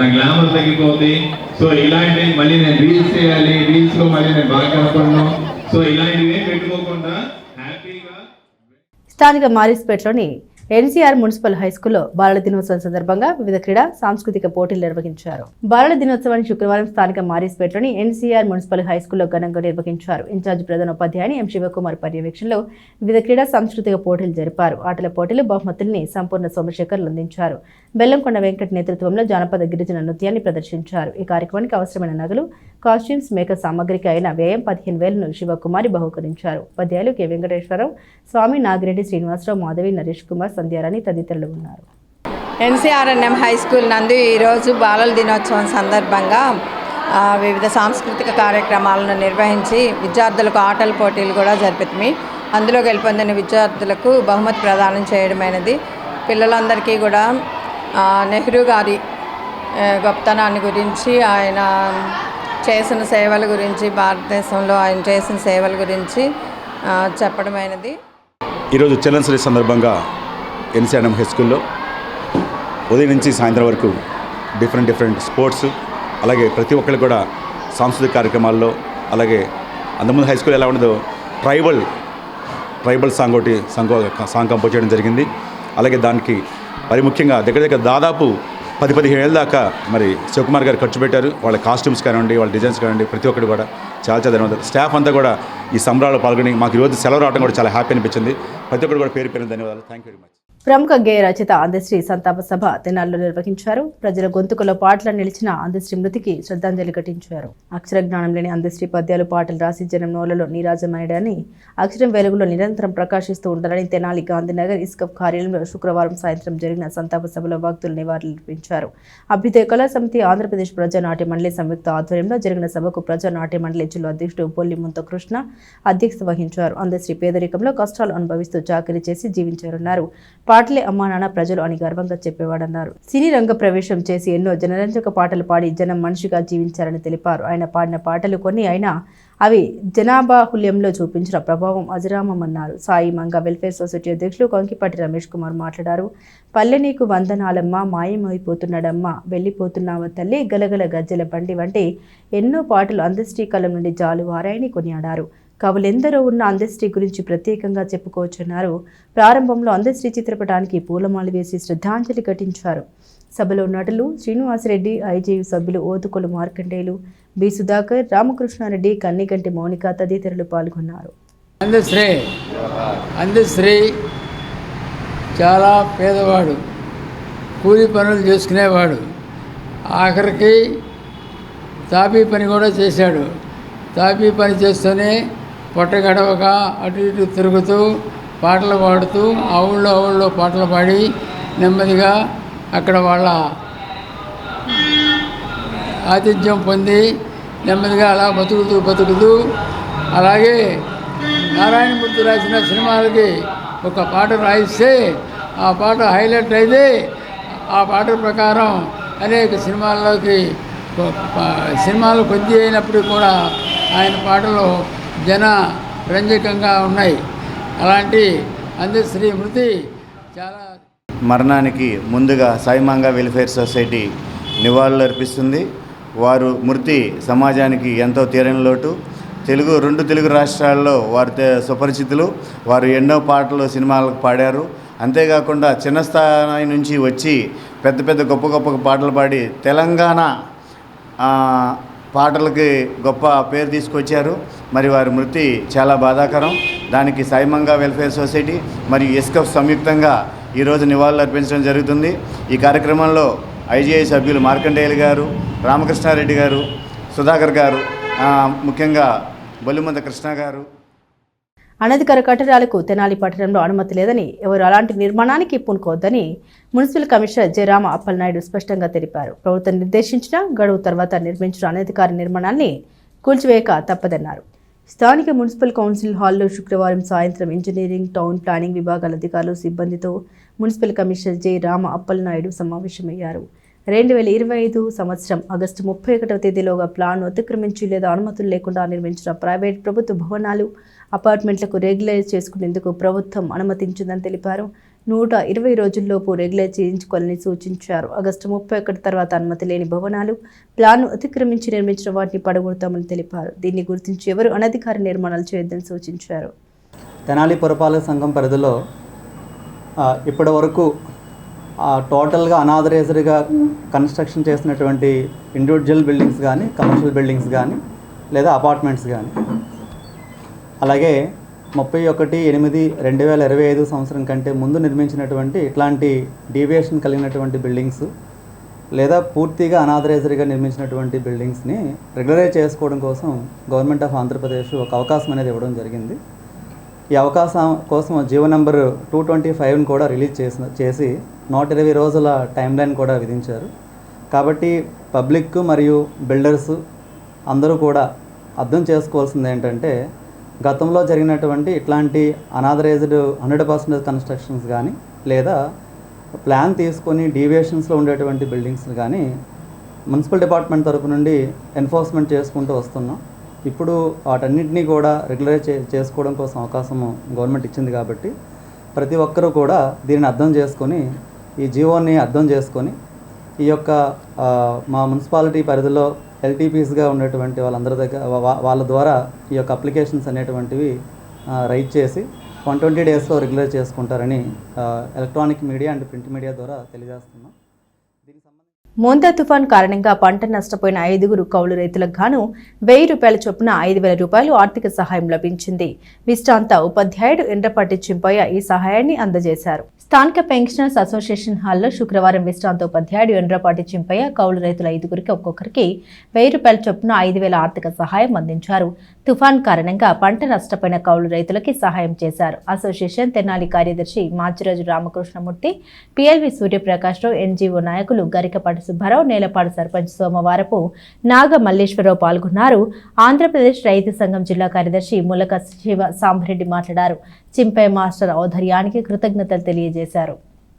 [SPEAKER 13] నా గ్లామర్ తగ్గిపోతుంది. సో ఇలాంటి మళ్ళీ నేను రీల్స్ చేయాలి, రీల్స్లో మళ్ళీ నేను బాగా కనపడను. సో ఇలాంటివి ఏం పెట్టుకోకుండా హ్యాపీగా.
[SPEAKER 1] స్థానిక మారిస్పేటలోని ఎన్సీఆర్ మున్సిపల్ హైస్కూల్లో బాలల దినోత్సవం సందర్భంగా వివిధ క్రీడా సాంస్కృతిక పోటీలు నిర్వహించారు. బాలల దినోత్సవాన్ని శుక్రవారం స్థానిక మారిస్పేటలోని ఎన్సీఆర్ మున్సిపల్ హైస్కూల్లో ఘనంగా నిర్వహించారు. ఇన్ఛార్జ్ ప్రధాన ఉపాధ్యాయుని ఎం శివకుమార్ పర్యవేక్షణలో వివిధ క్రీడా సాంస్కృతిక పోటీలు జరిపారు. ఆటల పోటీలు బహుమతుల్ని సంపూర్ణ సోమశేఖర్లు అందించారు. బెల్లంకొండ వెంకట్ నేతృత్వంలో జానపద గిరిజన నృత్యాన్ని ప్రదర్శించారు. ఈ కార్యక్రమానికి అవసరమైన నగలు, కాస్ట్యూమ్స్, మేకప్ సామగ్రికి అయిన వ్యయం 15,000ను శివకుమారి బహుకరించారు. ఉపాధ్యాయులు కె వెంకటేశ్వరరావు, స్వామి, నాగిరెడ్డి, శ్రీనివాసరావు, మాధవి, నరేష్ కుమార్, సంధ్యారాణి తదితరులు ఉన్నారు.
[SPEAKER 14] ఎన్సీఆర్ఎన్ఎం హై స్కూల్ నందు ఈరోజు బాలల దినోత్సవం సందర్భంగా వివిధ సాంస్కృతిక కార్యక్రమాలను నిర్వహించి విద్యార్థులకు ఆటల పోటీలు కూడా జరిపింది. అందులో గెలుపొందిన విద్యార్థులకు బహుమతి ప్రదానం చేయడమైనది. పిల్లలందరికీ కూడా నెహ్రూ గారి గొప్పతనాన్ని గురించి, ఆయన చేసిన సేవల గురించి, భారతదేశంలో ఆయన చేసిన సేవల గురించి చెప్పడమైనది.
[SPEAKER 16] ఈరోజు చిల్డ్రన్స్ డే సందర్భంగా ఎన్సీఆర్ఎం హై స్కూల్లో ఉదయం నుంచి సాయంత్రం వరకు డిఫరెంట్ స్పోర్ట్స్, అలాగే ప్రతి ఒక్కరికి కూడా సాంస్కృతిక కార్యక్రమాల్లో, అలాగే అంతకుముందు హై స్కూల్ ఎలా ఉండదో ట్రైబల్ సాంగ్ కంపోజ్ చేయడం జరిగింది. అలాగే దానికి మరి ముఖ్యంగా దగ్గర దాదాపు 10-15 ఏళ్ళ దాకా మరి శివకుమార్ గారు ఖర్చు పెట్టారు. వాళ్ళ కాస్ట్యూమ్స్ కానివ్వండి, వాళ్ళ డిజైన్స్ కానివ్వండి, ప్రతి ఒక్కటి కూడా చాలా ధన్యవాదాలు. స్టాఫ్ అంతా కూడా ఈ సంబరాలు పాల్గొని మాకు ఈరోజు సెలవు రావడం కూడా చాలా హ్యాపీ అనిపించింది. ప్రతి ఒక్కరు కూడా పేరు ధన్యవాదాలు. Thank you very much.
[SPEAKER 1] ప్రముఖ గేయ రచయిత అందశ్రీ సంతాప సభ తెనాలిలో నిర్వహించారు. ప్రజల గొంతుకలో పాటలు నిలిచిన అందశ్రీ మృతికి శ్రద్ధాంజలి ఘటించారు. అక్షర జ్ఞానం లేని అందశ్రీ పద్యాలు, పాటలు రాసి జనం నోలలో నీరాజమయ్యాడని, అక్షరం వెలుగులో నిరంతరం ప్రకాశిస్తూ ఉండాలని తెనాలి గాంధీనగర్ ఇస్కఫ్ కార్యాలయంలో శుక్రవారం సాయంత్రం జరిగిన సంతాప సభలో భక్తులు నివాళులర్పించారు. అభ్యుదయ కళా సమితి, ఆంధ్రప్రదేశ్ ప్రజానాట్య మండలి సంయుక్త ఆధ్వర్యంలో జరిగిన సభకు ప్రజానాట్య మండలి జిల్లా అధ్యక్షుడు పొల్లి ముంతకృష్ణ అధ్యక్షత వహించారు. అందశ్రీ పేదరికంలో కష్టాలు అనుభవిస్తూ చాకరీ చేసి జీవించారన్నారు. పాటలే అమ్మా నాన్న ప్రజలు అని గర్వంగా చెప్పేవాడన్నారు. సినీ రంగ ప్రవేశం చేసి ఎన్నో జనరంజక పాటలు పాడి జనం మనిషిగా జీవించారని తెలిపారు. ఆయన పాడిన పాటలు కొన్ని అయినా అవి జనాబాహుల్యంలో చూపించిన ప్రభావం అజరామమన్నారు. సాయి మంగ వెల్ఫేర్ సొసైటీ అధ్యక్షులు కొంకిపాటి రమేష్ కుమార్ మాట్లాడారు. పల్లె నీకు వందనాలమ్మ, మాయమైపోతున్నాడమ్మ, వెళ్ళిపోతున్నావ తల్లి, గలగల గజ్జల బండి వంటి ఎన్నో పాటలు అందశ్రీ కలం నుండి జాలువారాయని కొనియాడారు. కవులెందరో ఉన్న అందశ్రీ గురించి ప్రత్యేకంగా చెప్పుకోవచ్చన్నారు. ప్రారంభంలో అందశ్రీ చిత్రపటానికి పూలమాల వేసి శ్రద్ధాంజలి ఘటించారు. సభలో నటులు శ్రీనివాసరెడ్డి, ఐజేయు సభ్యులు ఓతుకొలు మార్కండేయులు, బి సుధాకర్, రామకృష్ణారెడ్డి, కన్నిగంటి మౌనిక తదితరులు పాల్గొన్నారు.
[SPEAKER 5] అందశ్రీ చాలా పేదవాడు, కూలి పనులు చేసుకునేవాడు. ఆఖరికి తాపీ పని కూడా చేశాడు. తాపీ పని చేస్తూనే పొట్ట గడవక అటు ఇటు తిరుగుతూ పాటలు పాడుతూ ఆ ఊళ్ళో పాటలు పాడి నెమ్మదిగా అక్కడ వాళ్ళ ఆతిథ్యం పొంది నెమ్మదిగా అలా బతుకుతూ అలాగే నారాయణమూర్తి రాసిన సినిమాలకి ఒక పాట రాయిస్తే ఆ పాట హైలైట్ అయితే ఆ పాట ప్రకారం అనేక సినిమాలు కొద్ది అయినప్పుడు కూడా ఆయన పాటలు జన రంజకంగా ఉన్నాయి. అలాంటి అందశ్రీ మృతి చాలా
[SPEAKER 6] మరణానికి ముందుగా సాయి మంగ వెల్ఫేర్ సొసైటీ నివాళులు అర్పిస్తుంది. వారు మృతి సమాజానికి ఎంతో తీరని లోటు. రెండు తెలుగు రాష్ట్రాల్లో వారు సుపరిచితులు. వారు ఎన్నో పాటలు సినిమాలకు పాడారు. అంతేకాకుండా చిన్న స్థాయి నుంచి వచ్చి పెద్ద గొప్ప పాటలు పాడి తెలంగాణ పాటలకి గొప్ప పేరు తీసుకొచ్చారు. మరి వారి మృతి చాలా బాధాకరం. దానికి సాయి మంగ వెల్ఫేర్ సొసైటీ మరియు ఎస్కఫ్ సంయుక్తంగా ఈరోజు నివాళులు అర్పించడం జరుగుతుంది. ఈ కార్యక్రమంలో ఐజీఐ సభ్యులు మార్కండేయులు గారు, రామకృష్ణారెడ్డి గారు, సుధాకర్ గారు, ముఖ్యంగా బొల్లిమంద కృష్ణ గారు.
[SPEAKER 1] అనధికార కట్టడాలకు తెనాలి పట్టణంలో అనుమతి లేదని, ఎవరు అలాంటి నిర్మాణానికి పూనుకోవద్దని municipal commissioner J Rama Appalanaidu స్పష్టంగా తెలిపారు. ప్రభుత్వం నిర్దేశించిన గడువు తర్వాత నిర్మించిన అనధికార నిర్మాణాన్ని కూల్చివేయక తప్పదన్నారు. స్థానిక మున్సిపల్ కౌన్సిల్ హాల్లో శుక్రవారం సాయంత్రం ఇంజనీరింగ్, టౌన్ ప్లానింగ్ విభాగాల అధికారులు, సిబ్బందితో municipal commissioner J Rama Appalanaidu సమావేశమయ్యారు. 2025 సంవత్సరం ఆగస్టు 31వ తేదీలోగా ప్లాన్ అతిక్రమించి లేదా అనుమతులు లేకుండా నిర్మించిన ప్రైవేట్, ప్రభుత్వ భవనాలు, అపార్ట్మెంట్లకు రెగ్యులైజ్ చేసుకునేందుకు ప్రభుత్వం అనుమతించిందని తెలిపారు. 120 రోజుల్లోపు రెగ్యులైజ్ చేయించుకోవాలని సూచించారు. ఆగస్టు 31 తర్వాత అనుమతి లేని భవనాలు, ప్లాన్ను అతిక్రమించి నిర్మించిన వాటిని పడగొడతామని తెలిపారు. దీన్ని గుర్తించి ఎవరు అనధికార నిర్మాణాలు చేయొద్దని సూచించారు.
[SPEAKER 11] తెనాలి పురపాలక సంఘం పరిధిలో ఇప్పటి వరకు టోటల్గా అనాథరైజ్డ్గా కన్స్ట్రక్షన్ చేసినటువంటి ఇండివిజువల్ బిల్డింగ్స్ కానీ, కమర్షియల్ బిల్డింగ్స్ కానీ, లేదా అపార్ట్మెంట్స్ కానీ, అలాగే 31/8/2025 సంవత్సరం కంటే ముందు నిర్మించినటువంటి ఇట్లాంటి డీవియేషన్ కలిగినటువంటి బిల్డింగ్స్ లేదా పూర్తిగా అనాథరైజ్డ్గా నిర్మించినటువంటి బిల్డింగ్స్ని రెగ్యులరైజ్ చేసుకోవడం కోసం గవర్నమెంట్ ఆఫ్ ఆంధ్రప్రదేశ్ ఒక అవకాశం అనేది ఇవ్వడం జరిగింది. ఈ అవకాశం కోసం జీవో నెంబర్ 225ని కూడా రిలీజ్ చేసి 120 రోజుల టైం లైన్ కూడా విధించారు. కాబట్టి పబ్లిక్ మరియు బిల్డర్స్ అందరూ కూడా అర్థం చేసుకోవాల్సింది ఏంటంటే, గతంలో జరిగినటువంటి ఇట్లాంటి అనాథరైజ్డ్ 100% కన్స్ట్రక్షన్స్ కానీ, లేదా ప్లాన్ తీసుకొని డీవియేషన్స్లో ఉండేటువంటి బిల్డింగ్స్ కానీ మున్సిపల్ డిపార్ట్మెంట్ తరపు నుండి ఎన్ఫోర్స్మెంట్ చేసుకుంటూ వస్తున్నాం. ఇప్పుడు వాటన్నిటినీ కూడా రెగ్యులరైజ్ చేసుకోవడం కోసం అవకాశం గవర్నమెంట్ ఇచ్చింది. కాబట్టి ప్రతి ఒక్కరూ కూడా దీనిని అర్థం చేసుకొని, ఈ జీవోని అర్థం చేసుకొని, ఈ యొక్క మా మున్సిపాలిటీ పరిధిలో ఎల్టీపీస్గా ఉండేటువంటి వాళ్ళందరి దగ్గర వాళ్ళ ద్వారా ఈ యొక్క అప్లికేషన్స్ అనేటువంటివి రైట్ చేసి 120 డేస్లో రెగ్యులర్ చేసుకుంటారని electronic media and print media ద్వారా తెలియజేస్తున్నాం.
[SPEAKER 1] మోందా తుఫాన్ కారణంగా పంట నష్టపోయిన 5 కౌలు రైతులకు గాను 1000 రూపాయల చొప్పున 5000 రూపాయలు ఆర్థిక సహాయం లభించింది. విశ్రాంత ఉపాధ్యాయుడు ఎండ్రపాటి చింపయ్య ఈ సహాయాన్ని అందజేశారు. స్థానిక పెన్షనర్స్ అసోసియేషన్ హాల్లో శుక్రవారం విశ్రాంత ఉపాధ్యాయుడు ఎండ్రపాటి చింపయ్య కౌలు రైతుల 5 ఒక్కొక్కరికి 1000 రూపాయల చొప్పున 5000 ఆర్థిక సహాయం అందించారు. తుఫాన్ కారణంగా పంట నష్టపోయిన కౌలు రైతులకి సహాయం చేశారు. అసోసియేషన్ తెనాలి కార్యదర్శి మాచిరాజు రామకృష్ణమూర్తి, పిఎల్వి సూర్యప్రకాశ్రావు, ఎన్జీఓ నాయకులు గరికపాటి సుబ్బారావు, నేలపాడు సర్పంచ్ సోమవారపు నాగ మల్లేశ్వరరావు పాల్గొన్నారు. ఆంధ్రప్రదేశ్ రైతు సంఘం జిల్లా కార్యదర్శి ములక శివ సాంబరెడ్డి మాట్లాడారు. చింపై మాస్టర్ ఔదార్యానికి కృతజ్ఞతలు తెలియజేశారు.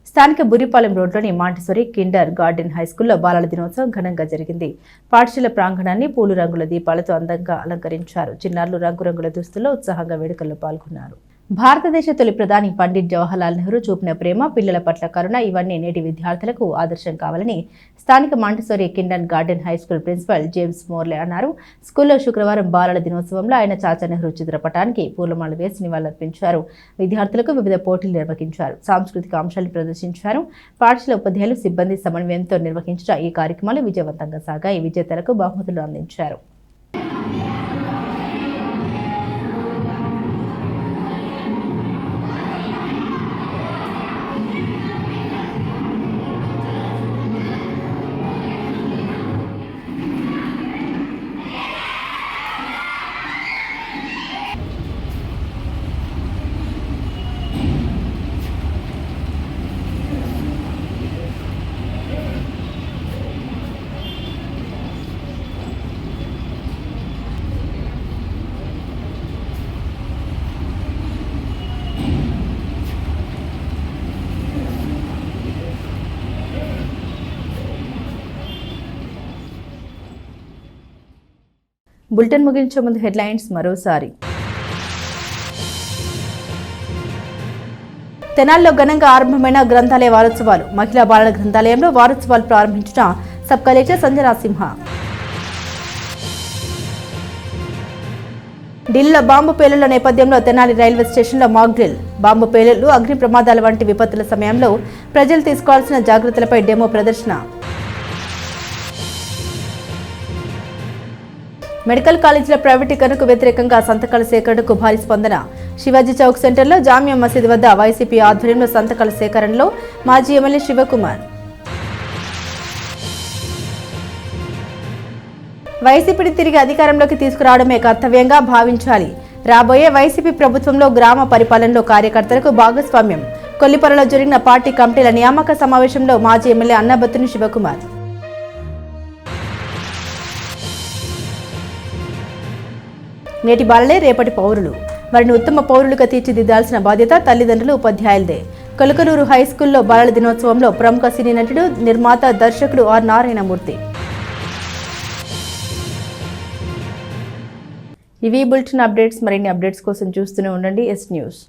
[SPEAKER 1] స్థానిక బురిపాలెం రోడ్లోని మాంటిసోరి కిండర్ గార్డెన్ హైస్కూల్లో బాలల దినోత్సవం ఘనంగా జరిగింది. పాఠశాల ప్రాంగణాన్ని పూలు రంగుల దీపాలతో అందంగా అలంకరించారు. చిన్నారులు రంగురంగుల దుస్తుల్లో ఉత్సాహంగా వేడుకల్లో పాల్గొన్నారు. భారతదేశ తొలి ప్రధాని పండిట్ జవహర్లాల్ నెహ్రూ చూపిన ప్రేమ, పిల్లల పట్ల కరుణ ఇవన్నీ నేటి విద్యార్థులకు ఆదర్శం కావాలని స్థానిక Montessori kindergarten high school principal James Morley అన్నారు. స్కూల్లో శుక్రవారం బాలల దినోత్సవంలో ఆయన చాచా నెహ్రూ చిత్రపటానికి పూలమాల వేసి నివాళులర్పించారు. విద్యార్థులకు వివిధ పోటీలు నిర్వహించారు. సాంస్కృతిక అంశాలను ప్రదర్శించారు. పాఠశాల ఉపాధ్యాయులు, సిబ్బంది సమన్వయంతో నిర్వహించిన ఈ కార్యక్రమాలు విజయవంతంగా సాగాయి. విజేతలకు బహుమతులు అందించారు. బులెటిన్ ముగించే ముందు హెడ్లైన్స్ మరోసారి. తెనాలిలో ఘనంగా ఆరంభమైన గ్రంథాలయ వారోత్సవాలు. మహిళా బాలల గ్రంథాలయంలో వారోత్సవాలు ప్రారంభించిన సబ్ కలెక్టర్ సంజనా సింహ. ఢిల్లీలో బాంబు పేలుళ్ల నేపథ్యంలో తెనాలి రైల్వే స్టేషన్లో మాక్ డ్రిల్. బాంబు పేలుళ్లు, అగ్ని ప్రమాదాల వంటి విపత్తుల సమయంలో ప్రజలు తీసుకోవాల్సిన జాగ్రత్తలపై డెమో ప్రదర్శన. మెడికల్ కాలేజీల ప్రైవేటీకరణకు వ్యతిరేకంగా సంతకాల సేకరణకు భారీ స్పందన. శివాజీ చౌక్ సెంటర్లో జామియా మసీద్ వద్ద వైసీపీ ఆధ్వర్యంలో సంతకాల సేకరణలో మాజీ ఎమ్మెల్యే శివకుమార్. వైసీపీని తిరిగి అధికారంలోకి తీసుకురావడమే కర్తవ్యంగా భావించాలి. రాబోయే వైసీపీ ప్రభుత్వంలో గ్రామ పరిపాలనలో కార్యకర్తలకు భాగస్వామ్యం. కొల్లిపరలో జరిగిన పార్టీ కమిటీల నియామక సమావేశంలో మాజీ ఎమ్మెల్యే అన్నబత్తుని శివకుమార్. నేటి బాలలే రేపటి పౌరులు. మరిన్ని ఉత్తమ పౌరులుగా తీర్చిదిద్దాల్సిన బాధ్యత తల్లిదండ్రులు, ఉపాధ్యాయులదే. కొలకనూరు హైస్కూల్లో బాలల దినోత్సవంలో ప్రముఖ సినీ నటుడు, నిర్మాత, దర్శకుడు ఆర్ నారాయణమూర్తి. ఇవి బులెటిన్ అప్డేట్స్. మరిన్ని అప్డేట్స్ కోసం చూస్తూనే ఉండండి ఎస్ న్యూస్.